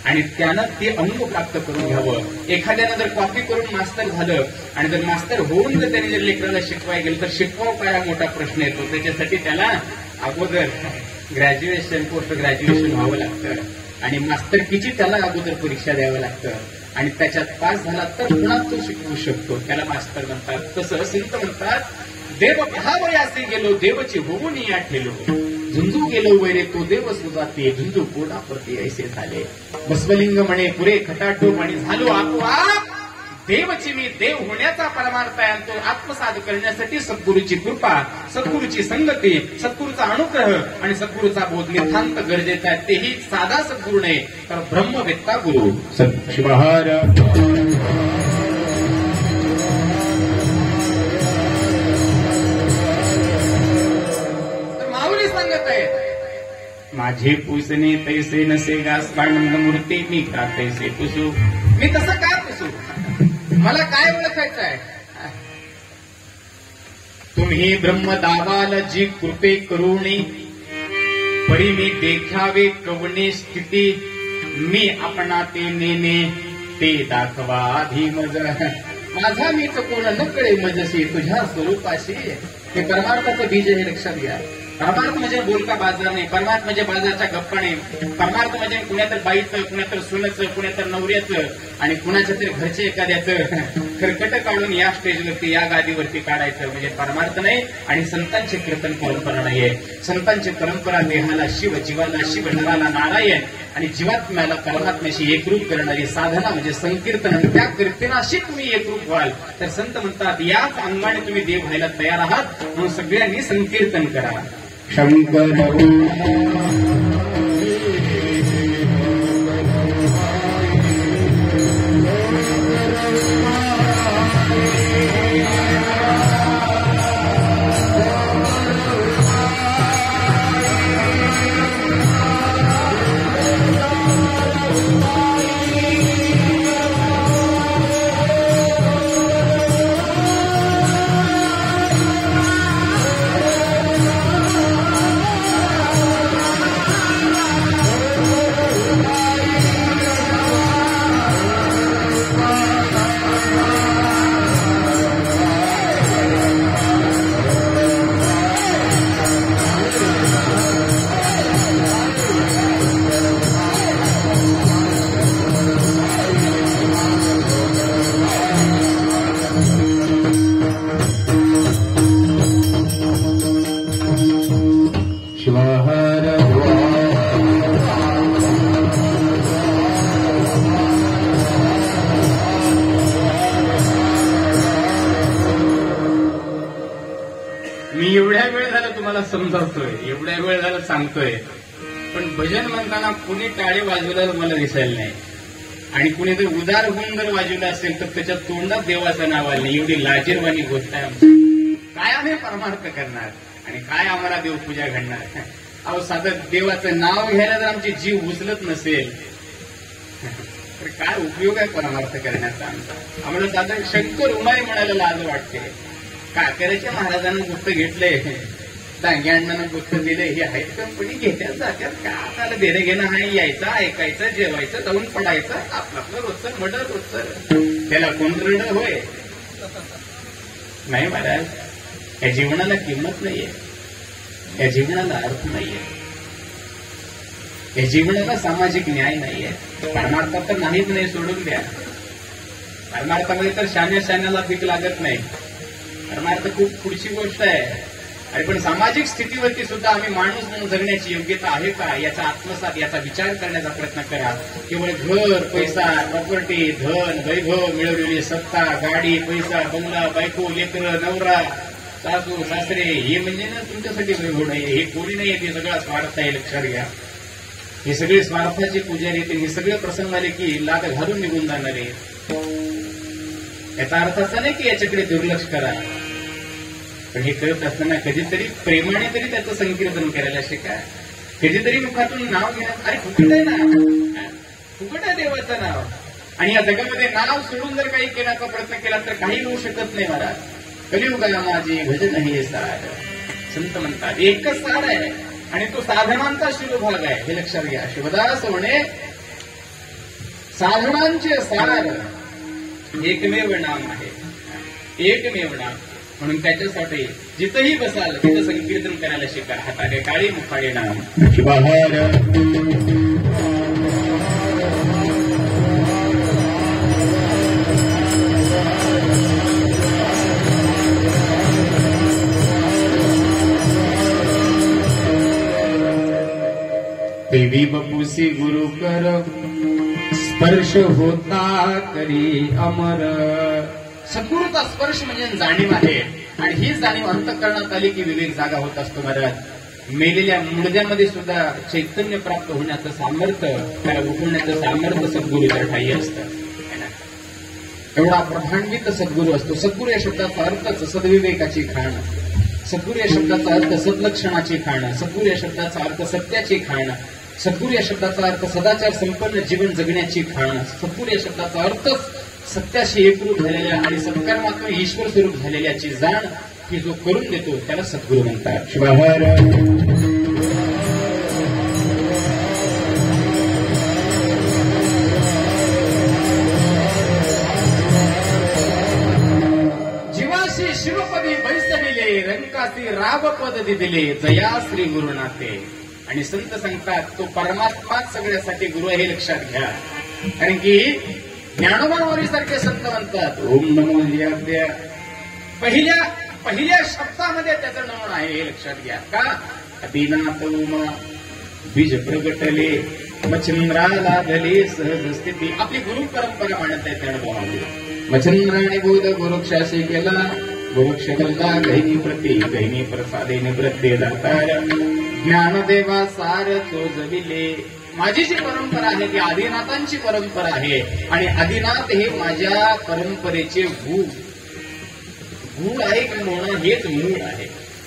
A: आणि त्यानं ते अंग प्राप्त करून घ्यावं. एखाद्यानं जर कॉपी करून मास्तर झालं आणि जर मास्तर होऊन जर त्याने जर लेकराला शिकवायला गेलं तर शिकवावं काय हा मोठा प्रश्न येतो. त्याच्यासाठी त्याला अगोदर ग्रॅज्युएशन पोस्ट ग्रॅज्युएशन व्हावं लागतं आणि मास्तरकीची त्याला अगोदर परीक्षा द्यावं लागतं आणि त्याच्यात पास झाला तर पुन्हा तो शिकवू शकतो. त्याला मास्तर म्हणतात. तसं संत म्हणतात, देव भ्यावयासी गेलो देवची होऊन या ठेलो, झुंजू गेलो वैरे तो देव सुजाते, झुंजू कोणाप्रती ऐसे झाले. बसवलिंग म्हणे पुरे खटाटोप आणि झालो आपोआप देवची मी देव होण्याचा परमार्थ आहे. तो आत्मसात करण्यासाठी सद्गुरूची कृपा, सद्गुरूची संगती, सद्गुरूचा अनुग्रह आणि सद्गुरूचा बोध नितांत गरजेचा आहे. तेही साधा सद्गुरू नाही तर ब्रह्मवेत्ता गुरु शिवहार. माऊली सांगत आहे, माझे पुसणे तैसे नसे गास आनंद मूर्ती, मी का तैसे पुसू, मी तसं का पुसू, मला काय ओळखायचं आहे. तुम्ही ब्रह्म दावाल जी कृपे करुणी, परी मी देखावे कवने स्थिती, मी आपणा ते नेने ते दाखवा आधी मज, माझा मीच कोण न कळे मजशी तुझ्या स्वरूपाशी. हे परमार्थाचं बीज हे लक्षात घ्या. परमार्थ म्हणजे बोलका बाजार नाही, परमार्थ म्हणजे बाजारच्या गप्पा नाही, परमार्थ म्हणजे कुणातर बाईचं, कुणातर सुनाचं, कुणातर नवऱ्याचं आणि कुणाच्या तरी घरचे एखाद्याचं खरकट काढून या स्टेजवरती या गादीवरती काढायचं म्हणजे परमार्थ नाही. आणि संतांची कीर्तन परंपरा नाहीये. संतांची परंपरा देहाला शिव, जीवाला शिव, नराला नारायण आणि जीवात्म्याला परमात्म्याशी एकरूप करणारी साधना म्हणजे संकीर्तन. आणि त्या कीर्तनाशी तुम्ही एकरूप व्हाल तर संत म्हणतात याच अंगाने तुम्ही देव व्हायला तयार आहात, म्हणून सगळ्यांनी संकीर्तन करा. शंकर मी एवढ्या वेळ झाला तुम्हाला समजावतोय, एवढ्या वेळ झाला सांगतोय, पण भजन म्हणताना कुणी टाळे वाजवलं मला दिसायला नाही. आणि कुणी जर उदार होऊन जर वाजवलं असेल तर त्याच्या तोंडात देवाचं नाव आलं. एवढी लाजीरवाणी गोष्ट आहे आमची. काय आम्ही परमार्थ करणार आणि काय आम्हाला देवपूजा घडणार. अहो साधं देवाचं नाव घ्यायला जर आमची जीव उचलत नसेल तर काय उपयोग आहे परमार्थ करण्याचा आमचा. आम्हाला साधं शंकर उमाई म्हणायला लाज वाटते. काकऱ्याच्या महाराजांना गुप्त घेतलंय, डांगे अण्णांना गुप्त दिले, हे आहेत कंपनी घेत्यात जात्यात का त्याला देणं घेणं आहे. यायचं, ऐकायचं, जेवायचं, जाऊन पडायचं, आपलं रोजचं मर्डर रोजचं. त्याला कोण रड होय नाही महाराज. या जीवनाला किंमत नाहीये, या जीवनाला अर्थ नाहीये, या जीवनाला सामाजिक न्याय नाहीये. परमार्थात तर नाहीच नाही, सोडून द्या. परमार्थामध्ये तर शाण्याला भीक लागत नाही. परमार्थ खूप पुढची गोष्ट आहे. आणि पण सामाजिक स्थितीवरती सुद्धा आम्ही माणूस म्हणून जगण्याची योग्यता आहे का याचा आत्मसात, याचा विचार करण्याचा प्रयत्न करा. केवळ घर, पैसा, प्रॉपर्टी, धन, वैभव, मिळवलेली सत्ता, गाडी, पैसा, बंगला, बायको, लेकरं, नवरा, सासू, सासरे हे म्हणजे ना तुमच्यासाठी वैभव नाही. हे कोणी नाही, हे सगळा स्वार्थ आहे, लक्षात घ्या. हे सगळे स्वार्थाचे पुजारी येतील. हे सगळे प्रसंग आले की लाद घालून निघून जाणारे. याचा अर्थ असा नाही की याच्याकडे दुर्लक्ष करा, पण हे करत असताना कधीतरी प्रेमाने तरी त्याचं संकीर्तन करायला शिका. कधीतरी मुखातून नाव घ्या. अरे फुकट आहे ना, फुकट आहे देवाचं नाव. आणि या जगामध्ये नाव सोडून जर काही केल्याचा प्रयत्न केला तर काही होऊ शकत नाही महाराज. कलियुगाला माझे भजन हे सार. संत म्हणतात एकच सार आहे आणि तो साधनांचा शिवभाग आहे, हे लक्षात घ्या. शिवदास म्हणे साधनांचे सार एकमेव नाम आहे, एकमेव नाम. म्हणून त्याच्यासाठी जिथंही बसाल तिथं संकीर्तन करायला शिका. हाताने काळी मुखाडे नाम शिवाहार. देवी बपुसी गुरु कर स्पर्श होता करी अमर. सद्गुरूचा स्पर्श म्हणजे जाणीव आहे, आणि ही जाणीव अंतःकरणात आली की विवेक जागा होत असतो. महाराज, मेलेल्या मुडद्यामध्ये सुद्धा चैतन्य प्राप्त होण्याचं सामर्थ्य, त्याला उठवण्याचं सामर्थ्य सद्गुरूच्या ठाई असतं. एवढा प्रभांवित सद्गुरू असतो. सद्गुरू या शब्दाचा अर्थच सद्विवेकाची खाण, सद्गुरू या शब्दाचा अर्थ सद्लक्षणाची खाण, सद्गुरू या शब्दाचा अर्थ सत्याची खाण, सद्गुरू या शब्दाचा अर्थ सदाचार संपन्न जीवन जगण्याची खाण, सद्गुरू या शब्दाचा अर्थच सत्याशी एकरूप झालेल्या आणि सत्कर्मातून ईश्वर स्वरूप झालेल्याची जाण की जो करून देतो त्याला सद्गुरू म्हणतात. शिवाहार. जीवाशी शिवपदी बैसविले, रंकासी रावपद दिले, जया श्री गुरुनाथे. आणि संत सांगतात तो परमात्माच सगळ्यासाठी गुरु आहे, हे लक्षात घ्या. कारण की ज्ञानोबा सारखे संत म्हणतात ओम नमो लियाद्या. पहिल्या शब्दामध्ये त्याचं नमन आहे, हे लक्षात घ्या. का अदिनाथ उमा बीज प्रगटले, मच्छंद्राला धले सहज स्थिती. आपली गुरु परंपरा मानत आहे ज्ञानोबामध्ये. मच्छंद्राने बोध गुरुक्षाशी केला, गुरुक्ष गल्ला गहिनी प्रती, गहिनी प्रसादेने प्रत्ये दातार. ज्ञानदेवा सार चोजविले. माझी जी परंपरा आहे ती आदिनाथांची परंपरा आहे, आणि आदिनाथ हे माझ्या परंपरेचे गूढ आहे म्हणून हेच मूळ आहे.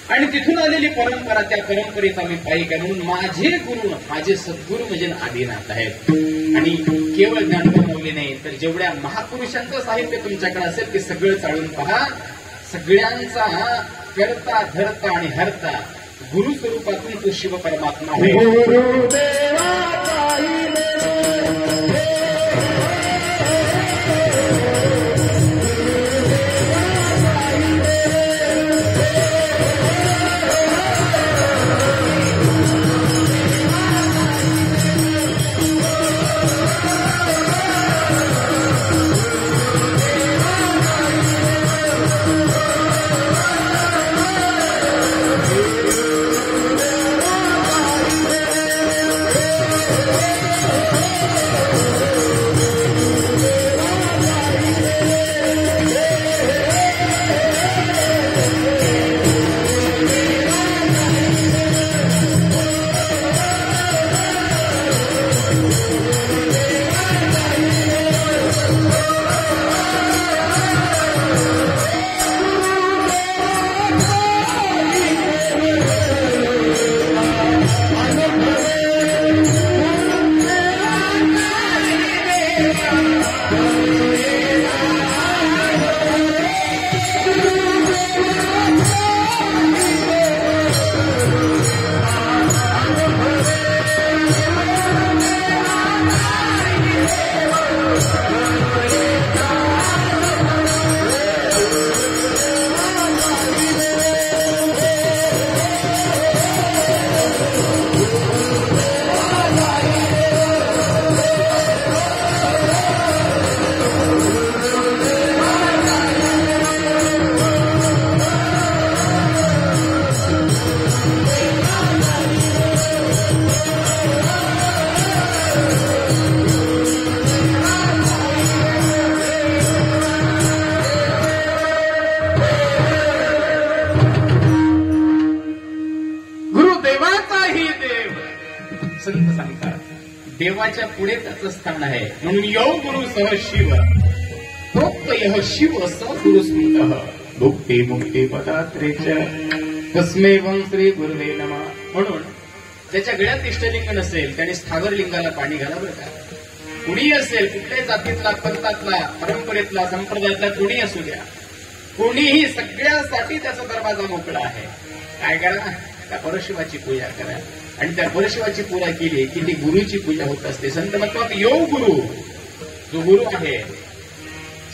A: आणि तिथून आलेली परंपरा, त्या परंपरेचा मी पाईक आहे. म्हणून माझे गुरु, माझे सद्गुरू म्हणजे आदिनाथ आहेत. आणि केवळ ज्ञानोबा माऊली नाही तर जेवढ्या महापुरुषांचं साहित्य तुमच्याकडे असेल ते सगळं चाळून पहा. सगळ्यांचा करता धरता आणि हरता गुरु स्वरूपातून तो शिव परमात्मा आहे. देवाच्या पुढे त्याचं स्थान आहे. म्हणून यो गुरु सह शिव प्रोक्त यह शिव स गुरु स्मृतः भुक्ती मुक्ती पदात्रेच तस्मै वं श्री गुरुवे नमः. म्हणून ज्याच्या गळ्यात इष्टलिंग नसेल त्याने स्थावर लिंगाला पाणी घाला बरं का. कुणी असेल, कुठल्याही जातीतला, पंथातला, परंपरेतला, संप्रदायातला कोणी असू द्या, कोणीही, सगळ्यासाठी त्याचा दरवाजा मोकळा आहे. काय करा, त्या परशिवाची पूजा करा. आणि त्या परशिवाची पूजा केली की ती गुरुची पूजा होत असते. संत म्हणतात यो गुरु
B: जो गुरु आहे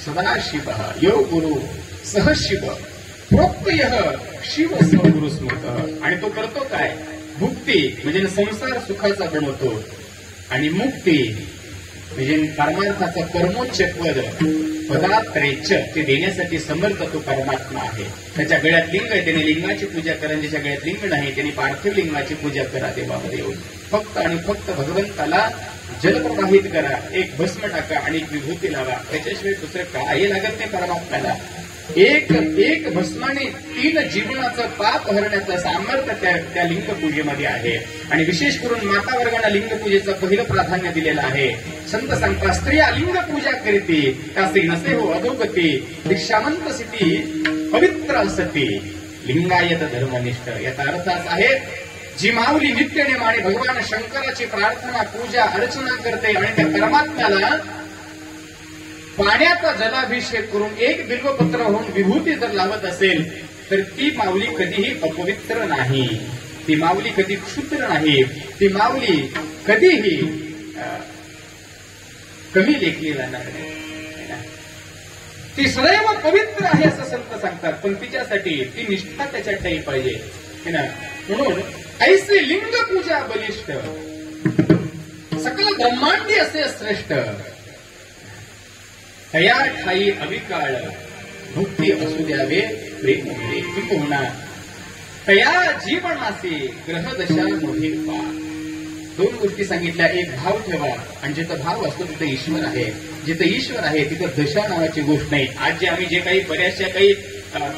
B: सदाशिव यो गुरु सह शिव प्रोक्तयः शिव सह गुरु स्मृत. आणि तो करतो काय? भुक्ती म्हणजे संसार सुखाचा बनवतो आणि मुक्ती म्हणजे परमार्थाचं कर्मोच्च पद पदात्रेच ते देण्यासाठी समर्थ तो परमात्मा आहे. त्याच्या गळ्यात लिंग आहे, त्याने लिंगाची पूजा करा. ज्याच्या गळ्यात लिंग नाही त्याने पार्थिव लिंगाची पूजा करा. देवामध्ये येऊन फक्त आणि फक्त भगवंताला जल प्रवाहित करा, एक भस्म टाका आणि एक विभूती लावा. त्याच्याशिवाय दुसरं काही लागत नाही परमात्म्याला. एक भस्माने 3 जीवनाचं पाप हरण्याचं सामर्थ्य त्या लिंगपूजेमध्ये आहे. आणि विशेष करून माता वर्गाला लिंगपूजेचं पहिलं प्राधान्य दिलेलं आहे. संत सांगतात स्त्रिया लिंगपूजा करते त्याचे नसे हो अधोगती दीक्षावंत स्थिती पवित्र असती लिंगायत धर्मनिष्ठ. याचा अर्थ असा आहे जी माऊली नित्यनेमाने भगवान शंकराची प्रार्थना पूजा अर्चना करते आणि त्या परमात्म्याला पाण्याचा जलाभिषेक करून एक बिल्वपत्र होऊन विभूती जर लावत असेल तर ती माऊली कधीही अपवित्र नाही. ती माऊली कधी क्षुद्र नाही. ती माऊली कधीही कमी लेखली जाणार नाही. ती सदैव पवित्र आहे असं संत सांगतात. पण तिच्यासाठी ती निष्ठा त्याच्यात नाही पाहिजे म्हणून ऐसे लिंग पूजा बलिष्ठ सकल ब्रह्मांडी असे श्रेष्ठ तया ठाई अविकाळ भक्ती असू द्यावे प्रेम किंबहुना तया जीवनाचे ग्रहदशा मोठे पा. 2 गोष्टी सांगितल्या. एक भाव ठेवा आणि जिथं भाव असतो तिथं ईश्वर आहे. जिथं ईश्वर आहे तिथं दशा नावाची गोष्ट नाही. आज जे आम्ही जे काही बऱ्याचशा काही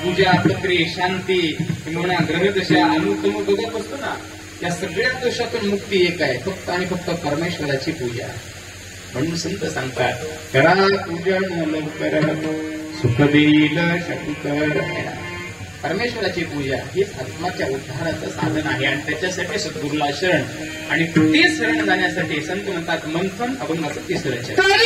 B: पूजा पत्रे शांती म्हणा ग्रहदशा अनुतम बघत असतो ना, या सगळ्या दोषातून मुक्ती एक आहे फक्त आणि फक्त परमेश्वराची पूजा. म्हणून संत सांगतात करा पूजन लवकर सुख देईल शंकर. परमेश्वराची पूजा ही आत्माच्या उद्धाराचं साधन आहे आणि त्याच्यासाठी सद्गुरूला शरण आणि ते शरण जाण्यासाठी संत म्हणतात मंथन अभंगाचं 3रं चरण.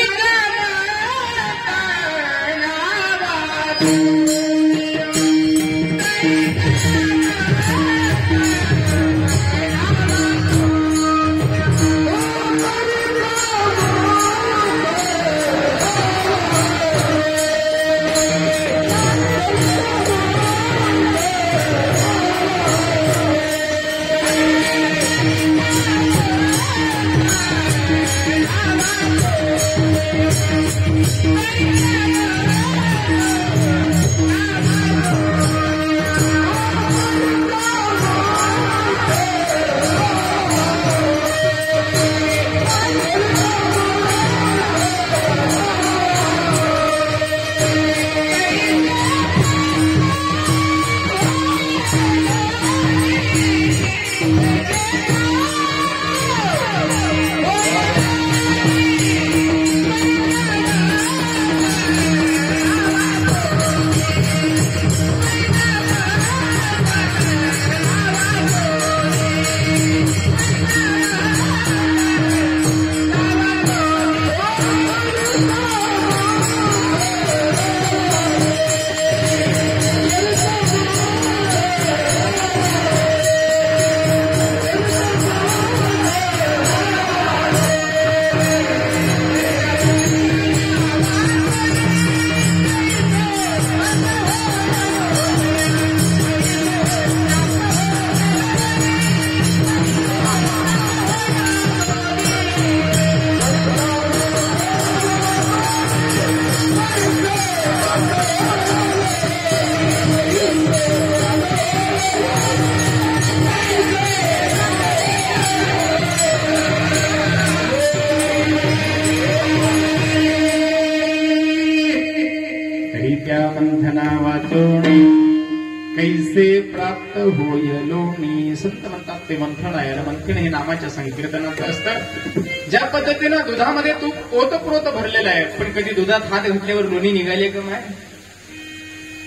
B: कैसे प्राप्त होयलोणी. संत म्हणतात ते मंथन आहे. मंथन हे नामाच्या संकीर्तनाचं असतं. ज्या पद्धतीनं दुधामध्ये तूप ओतप्रोत भरलेलं आहे पण कधी दुधात हात घातल्यावर लोणी निघाले का माय?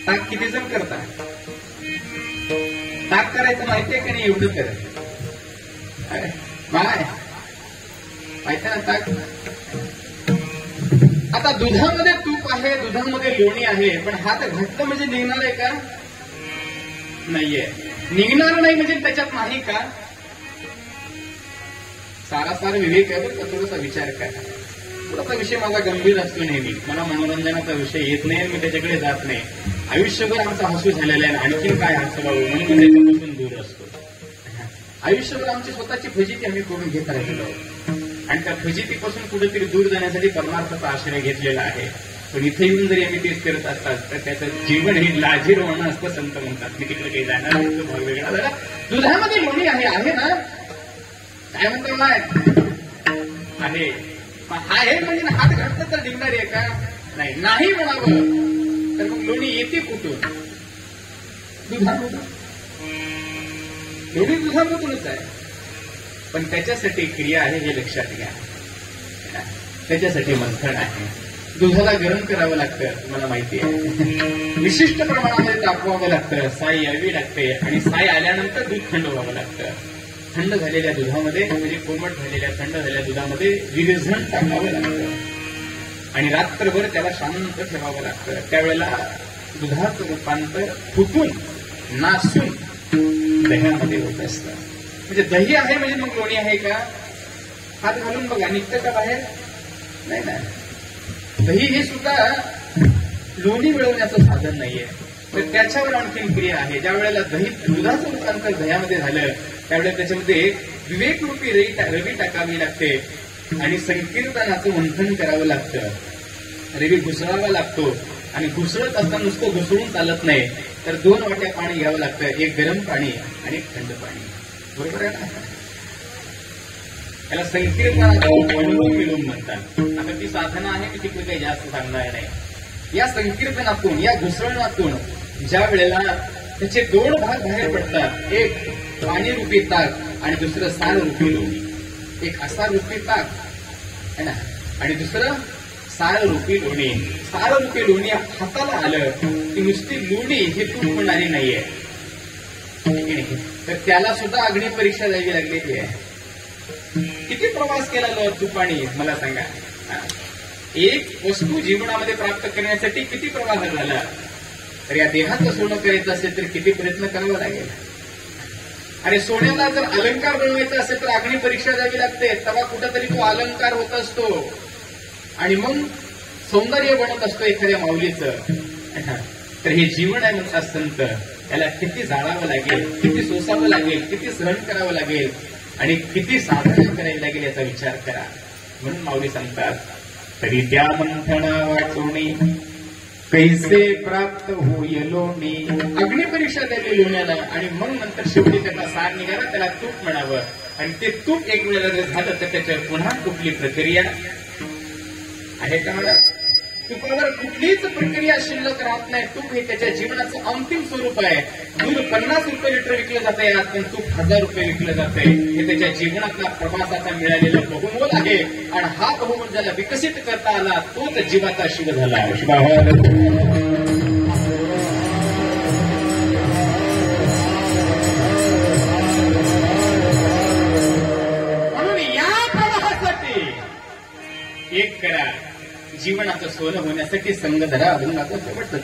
B: ताक किती जण करतात? ताक करायचं माहितीये का नाही? एवढं कर माय माहिती ना ताक. आता दुधामध्ये तूप आहे, दुधामध्ये लोणी आहे पण हात घातलं म्हणजे निघणार आहे का? नाहीये. निघणार नाही म्हणजे त्याच्यात नाही का? सारासार विवेक आहे बरं का, थोडासा विचार करा. थोडासा विषय माझा गंभीर असतो नेहमी, मला मनोरंजनाचा विषय येत नाही, मी त्याच्याकडे जात नाही. आयुष्यभर आमचा हसू झालेला आहे, आणखीन काय हसू बाबू म्हणून मी त्याच्यापासून दूर असतो. आयुष्यभर आमची स्वतःची फजिती आम्ही करून घेत राहिलो आणि त्या फजितीपासून कुठेतरी दूर जाण्यासाठी परमार्थाचा आश्रय घेतलेला आहे. पण इथे येऊन जरी आम्ही तेच करत असतात तर त्याचं जीवन हे लाजीरवाणं असतं संत म्हणतात. मी तिकडे काही जाणार नाही, तो भाग वेगळा झाला. दुधामध्ये लोणी आहे ना, काय म्हणतो आहे, आहे म्हणजे हात घातलं तर निघणार आहे का? नाही म्हणावं तर मग लोणी येते कुठून? दुधामधून. लोणी दुधामधूनच आहे, पण त्याच्यासाठी क्रिया आहे हे लक्षात घ्या. त्याच्यासाठी मंथन आहे. दुधाला गरम करावं लागतं, तुम्हाला माहिती आहे. विशिष्ट प्रमाणामध्ये तापवावं लागतं, साय यावी लागते आणि साय आल्यानंतर दूध थंड व्हावं लागतं. थंड झालेल्या दुधामध्ये म्हणजे कोमट झालेल्या थंड झालेल्या दुधामध्ये विरझण टाकावं लागतं आणि रात्रभर त्याला शांत ठेवावं लागतं. त्यावेळेला दुधाचं रूपांतर फुटून नासून दह्यामध्ये होत असतं. म्हणजे दही आहे म्हणजे मग लोणी आहे का? हात घालून बघा, निघतं का बाहेर? नाही ना. दही हे सुद्धा लोणी मिळवण्याचं साधन नाहीये, तर त्याच्यावर आणखीन क्रिया आहे. ज्या वेळेला दुधाचं रूपांतर दह्यामध्ये झालं त्यावेळेला त्याच्यामध्ये विवेकरूपी रवी टाकावी लागते आणि संकीर्तनाचं मंथन करावं लागतं. रवी घुसळावा लागतो आणि घुसळत असताना नुसतं घुसळून चालत नाही, तर 2 वाट्या पाणी घ्यावं लागतं, एक गरम पाणी आणि एक थंड पाणी. बरोबर आहे ना? त्याला संकीर्तनाचं मिळून म्हणतात. आता ती साधना आहे की तिकडे काही जास्त सांगणार नाही. या संकीर्तनातून, या घुसळणातून ज्या वेळेला त्याचे 2 भाग बाहेर पडतात, एक पाणी रूपी ताक आणि दुसरं सार रूपी लोणी. एक असा रूपी ताक है ना आणि दुसरं सार रूपी लोणी. सार रूपी लोणी हाताला आलं की नुसती लोणी हे तूप होणारी नाहीये, तर त्याला सुद्धा अग्नी परीक्षा द्यावी लागलेली आहे. किती प्रवास केला तुपाणी मला सांगा. एक वस्तू जीवनामध्ये प्राप्त करण्यासाठी किती प्रवास झाला. तर या देहाचं सोनं करायचं असेल तर किती प्रयत्न करावा लागेल. अरे सोन्याला जर अलंकार बनवायचा असेल तर अग्नी परीक्षा द्यावी लागते, तेव्हा कुठेतरी तो अलंकार होत असतो आणि मग सौंदर्य बनत असतो एखाद्या माऊलीचं. तर हे जीवन आहे म्हणतात संत, याला किती जाळावं लागेल, किती सोसावं लागेल, किती सहन करावं लागेल आणि किती साधना करावी लागेल याचा विचार करा. म्हणून माऊली सांगतात, तरी त्या मंथना वाटोणी कैसे प्राप्त होय लोणी. अग्निपरीक्षा द्यावी लोण्याला आणि मग नंतर शेवटी त्याचा सार निघाला, त्याला तूप म्हणावं आणि ते तूप एक वेळेला जर झालं तर त्याच्यावर पुन्हा कुठली प्रक्रिया आहे का? मला तुपावर कुठलीच प्रक्रिया शिल्लक राहत नाही. तूप हे त्याच्या जीवनाचं अंतिम स्वरूप आहे. दूध 50 रुपये लिटर विकलं जाते आज, पण तूप 1000 रुपये विकलं जाते. हे त्याच्या जीवनातला प्रवासाचा मिळालेला बहुमोल आहे आणि हा बहुमोल ज्याला विकसित करता आला तोच जीवाचा शिव झाला. म्हणून या प्रवाहासाठी एक करा, जीवनाचं सोनं होण्यासाठी संग धरा. अभंगाचं शेवटचं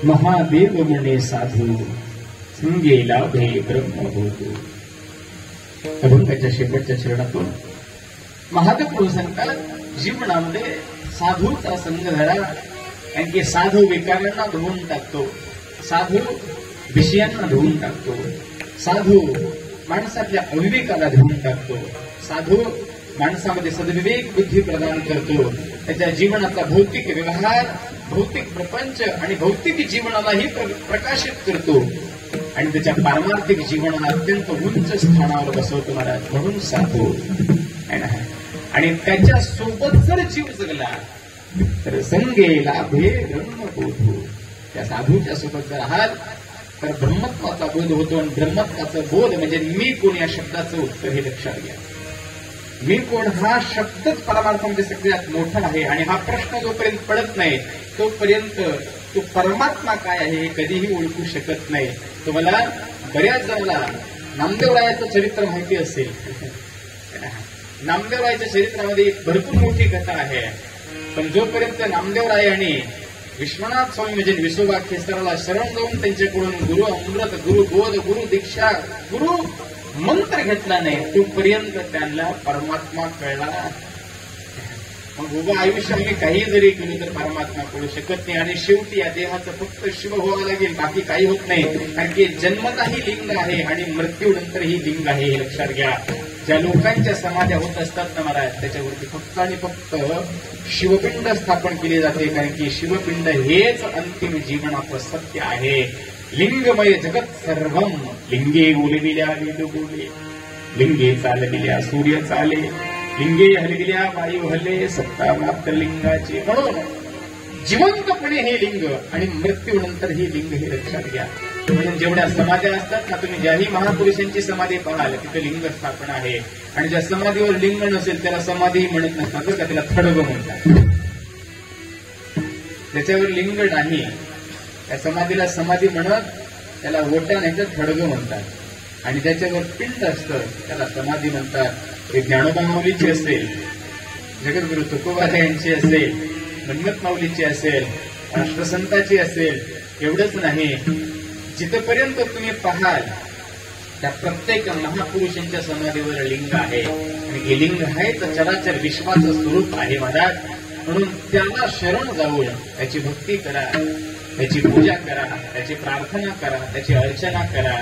B: महादेव म्हणे साधू संगेला भे ब्रह्मभूत. अभंगाच्या शेवटच्या चरणातून महादेव प्रभू सांगतात जीवनामध्ये साधूचा संग धरा, कारण की साधू विकारांना धुवून टाकतो, साधू विषयांना धुवून टाकतो, साधू माणसातल्या अविवेकाला धुवून टाकतो, साधू माणसामध्ये सद्विवेक बुद्धी प्रदान करतो, त्याच्या जीवनाचा भौतिक व्यवहार, भौतिक प्रपंच आणि भौतिक जीवनालाही प्रकाशित करतो आणि त्याच्या पारमार्थिक जीवनाला अत्यंत उंच स्थानावर बसवतो महाराज. म्हणून साधू आणि त्याच्या सोबत जर जीव जगला तर संगेला भे ब्रह्मबोधू. त्या साधूच्या सोबत जर आहात तर ब्रह्मत्वाचा बोध होतो. आणि ब्रह्मत्वाचा बोध म्हणजे मी कोण या शब्दाचं उत्तर हे लक्षात घ्या. मी कोण हा शब्दच परमार्थामध्ये सगळ्यात मोठा आहे. आणि हा प्रश्न जोपर्यंत पडत नाही तोपर्यंत तो परमात्मा काय आहे हे कधीही ओळखू शकत नाही. तुम्हाला बऱ्याच जणांना नामदेवरायाचं चरित्र माहिती असेल. नामदेवरायाच्या चरित्रामध्ये एक भरपूर मोठी कथा आहे. पण जोपर्यंत नामदेवरायाने विश्वनाथ स्वामी म्हणजे विसोबा खेसराला शरण जाऊन त्यांच्याकडून गुरु अमृत, गुरु बोध, गुरु दीक्षा, गुरु मंत्र घेतला नाही तोपर्यंत त्यांना परमात्मा कळला. मग उभं आयुष्यामध्ये काही जरी केलं तर परमात्मा कळू शकत नाही. आणि शेवटी या देहाचं फक्त शिव व्हावं लागेल, बाकी काही होत नाही. कारण की जन्मताही लिंग आहे आणि मृत्यूनंतरही लिंग आहे हे लक्षात घ्या. ज्या लोकांच्या समाध्या होत असतात ना महाराज त्याच्यावरती फक्त आणि फक्त शिवपिंड स्थापन केले जाते. कारण की शिवपिंड हेच अंतिम जीवनाचं सत्य आहे. लिंगमय जगत सर्वम लिंगे बोलविल्या वेद बोले, लिंगे चालविल्या सूर्य चाले, लिंगे हलविल्या वायू हल्ले, सत्ता मात्र लिंगाचे. म्हणून जिवंतपणे हे लिंग आणि मृत्यूनंतर हे लिंग हे लक्षात घ्या. म्हणून जेवढ्या समाध्या असतात ना तुम्ही ज्याही महापुरुषांची समाधी पाहाल तिथे लिंग स्थापन आहे. आणि ज्या समाधीवर लिंग नसेल त्याला समाधी म्हणत नसतात बरं का, त्याला थडग म्हणतात. त्याच्यावर लिंग नाही त्या समाधीला समाधी म्हणत त्याला ओटा नाही तर थडग म्हणतात. आणि ज्याच्यावर पिंड असतं त्याला समाधी म्हणतात. ते ज्ञानोबा माऊलीची असेल, जगद्गुरु तुकोबा यांची असेल, मन्मथ माऊलीची असेल, राष्ट्रसंताची असेल, एवढंच नाही जिथपर्यंत तुम्ही पाहाल त्या प्रत्येक महापुरुषांच्या समाधीवर लिंग आहे. आणि हे लिंग आहे तर चराचर विश्वाचं स्वरूप आहे महाराज. म्हणून त्याला शरण जाऊन त्याची भक्ती करा, त्याची पूजा करा, त्याची प्रार्थना करा, त्याची अर्चना करा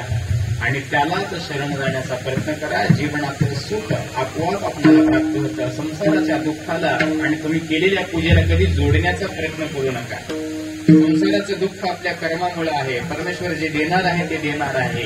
B: आणि त्यालाच शरण जाण्याचा प्रयत्न करा. जीवनाचं सुख आपोआप आपल्याला प्राप्त होतं. संसाराच्या दुःखाला आणि तुम्ही केलेल्या पूजेला कधी जोडण्याचा प्रयत्न करू नका. संसाराचं दुःख आपल्या कर्मामुळे आहे. परमेश्वर जे देणार आहे ते देणार आहे.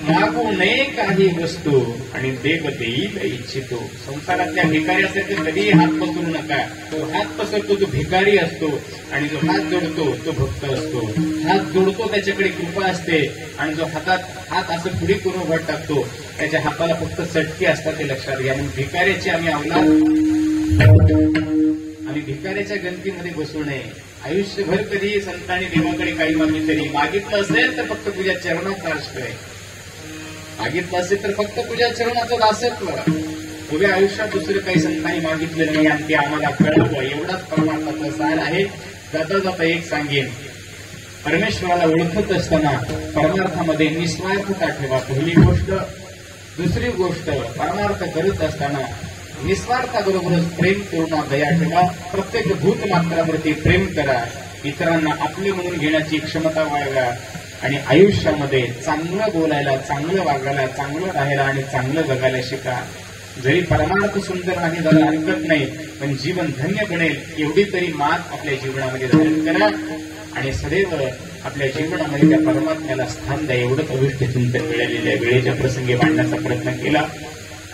B: मागू नये काही वस्तू आणि देव देईल इच्छितो. संसारातल्या भिकाऱ्यासारखे कधीही हात पसरू नका. तो हात पसरतो तो भिकारी असतो आणि जो हात जोडतो तो भक्त असतो. हात जोडतो त्याच्याकडे कृपा असते आणि जो हातात हात असं पुढे करून उभा टाकतो त्याच्या हाताला फक्त चटके असतात ते लक्षात घ्या. म्हणून भिकाऱ्याची आम्ही अवलाद, आम्ही भिकाऱ्याच्या गणतीमध्ये बसू नये. आयुष्यभर कधी संतांनी देवाकडे काही मागितलं मागितलं असेल तर फक्त तुझ्या चरणाचा आश्रय, मागितलं असेल तर फक्त तुझ्या चरणाचं दासत्व. उभ्या आयुष्यात दुसरं काही संतांनी मागितलं नाही आणि ते आम्हाला कळावं एवढाच परमार्थाचा सार आहे. जाता जाता एक सांगेन, परमेश्वराला ओळखत असताना परमार्थामध्ये निस्वार्थता ठेवा पहिली गोष्ट. दुसरी गोष्ट परमार्थ करत असताना निस्वार्थाबरोबरच प्रेम करून दया ठेवा. प्रत्येक भूतमात्रावरती प्रेम करा. इतरांना आपले म्हणून घेण्याची क्षमता बाळगा आणि आयुष्यामध्ये चांगलं बोलायला, चांगलं वागायला, चांगलं राहायला आणि चांगलं जगायला शिका. जरी परमार्थ सुंदर नाही झाला हरकत नाही, पण जीवन धन्य बनेल एवढी तरी मात आपल्या जीवनामध्ये धारण करा आणि सदैव आपल्या जीवनामध्ये त्या परमात्म्याला स्थान द्या. एवढंच अविष्ट चिंतन मिळालेल्या वेळेच्या प्रसंगी मांडण्याचा प्रयत्न केला.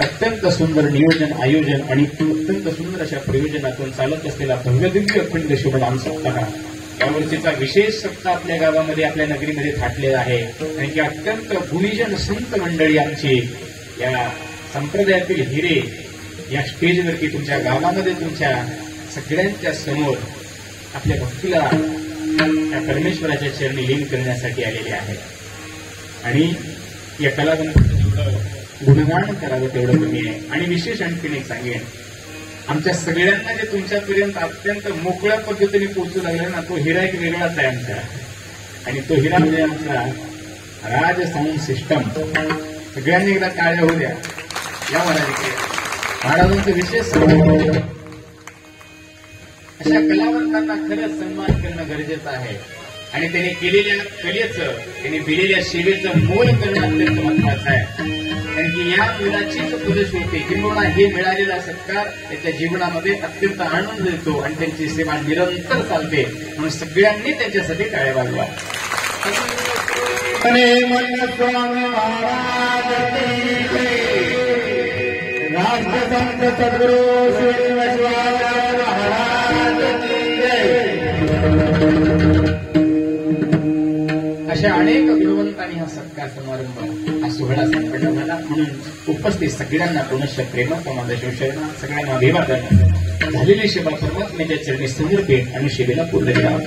B: अत्यंत सुंदर नियोजन, आयोजन आणि अत्यंत सुंदर अशा प्रयोजनातून चालत असलेला भव्यदिव्य अखंड शुभनाम सप्ताह यावर्षीचा विशेष सप्ताह आपल्या गावामध्ये, आपल्या नगरीमध्ये थाटलेला आहे. आणि की अत्यंत भूमिजन संत मंडळी आमची या संप्रदायातील हिरे या स्टेजवरती तुमच्या गावामध्ये तुमच्या सगळ्यांच्या समोर आपल्या भक्तीला त्या परमेश्वराच्या चरणी लीन करण्यासाठी आलेले आहेत. आणि या कलावंताचं जेवढं गुणगान करावं तेवढं कमी आहे. आणि विशेष आणखीन एक सांगेन, आमच्या सगळ्यांना जे तुमच्यापर्यंत अत्यंत मोकळ्या पद्धतीने पोहोचू लागला ना तो हिरा एक वेगळाच आहे आमचा. आणि तो हिरा म्हणजे आमचा राज साऊंड सिस्टम. सगळ्यांनी एकदा टाळ्या होऊ द्या या महाराजांचं विशेष अशा कलावंतांना खरंच सन्मान करणं गरजेचं आहे. आणि त्यांनी केलेल्या कलेचं, त्यांनी दिलेल्या सेवेचं मोल करणं अत्यंत महत्वाचं आहे. कारण की या मुलाचीच फलश्रुती किंवा हे मिळालेला सत्कार त्याच्या जीवनामध्ये अत्यंत आनंद देतो आणि त्यांची सेवा निरंतर चालते. म्हणून सगळ्यांनी त्यांच्यासाठी टाळ्या वाजवा.
C: स्वामी महाराज राष्ट्रसंत सद्गुरु श्री विश्वाचार्य महाराज
B: अशा अशा अनेक गुणवंतांनी हा सत्कार समारंभ हा सोहळा संपन्न झाला. म्हणून उपस्थित सगळ्यांना पुनश्च प्रेमप्रमाद शिवशरणा सगळ्यांना अभिवादन. झालेली सेवा परमात्म्याच्या चरणी समर्पित आणि सेवेला पूर्ण करा.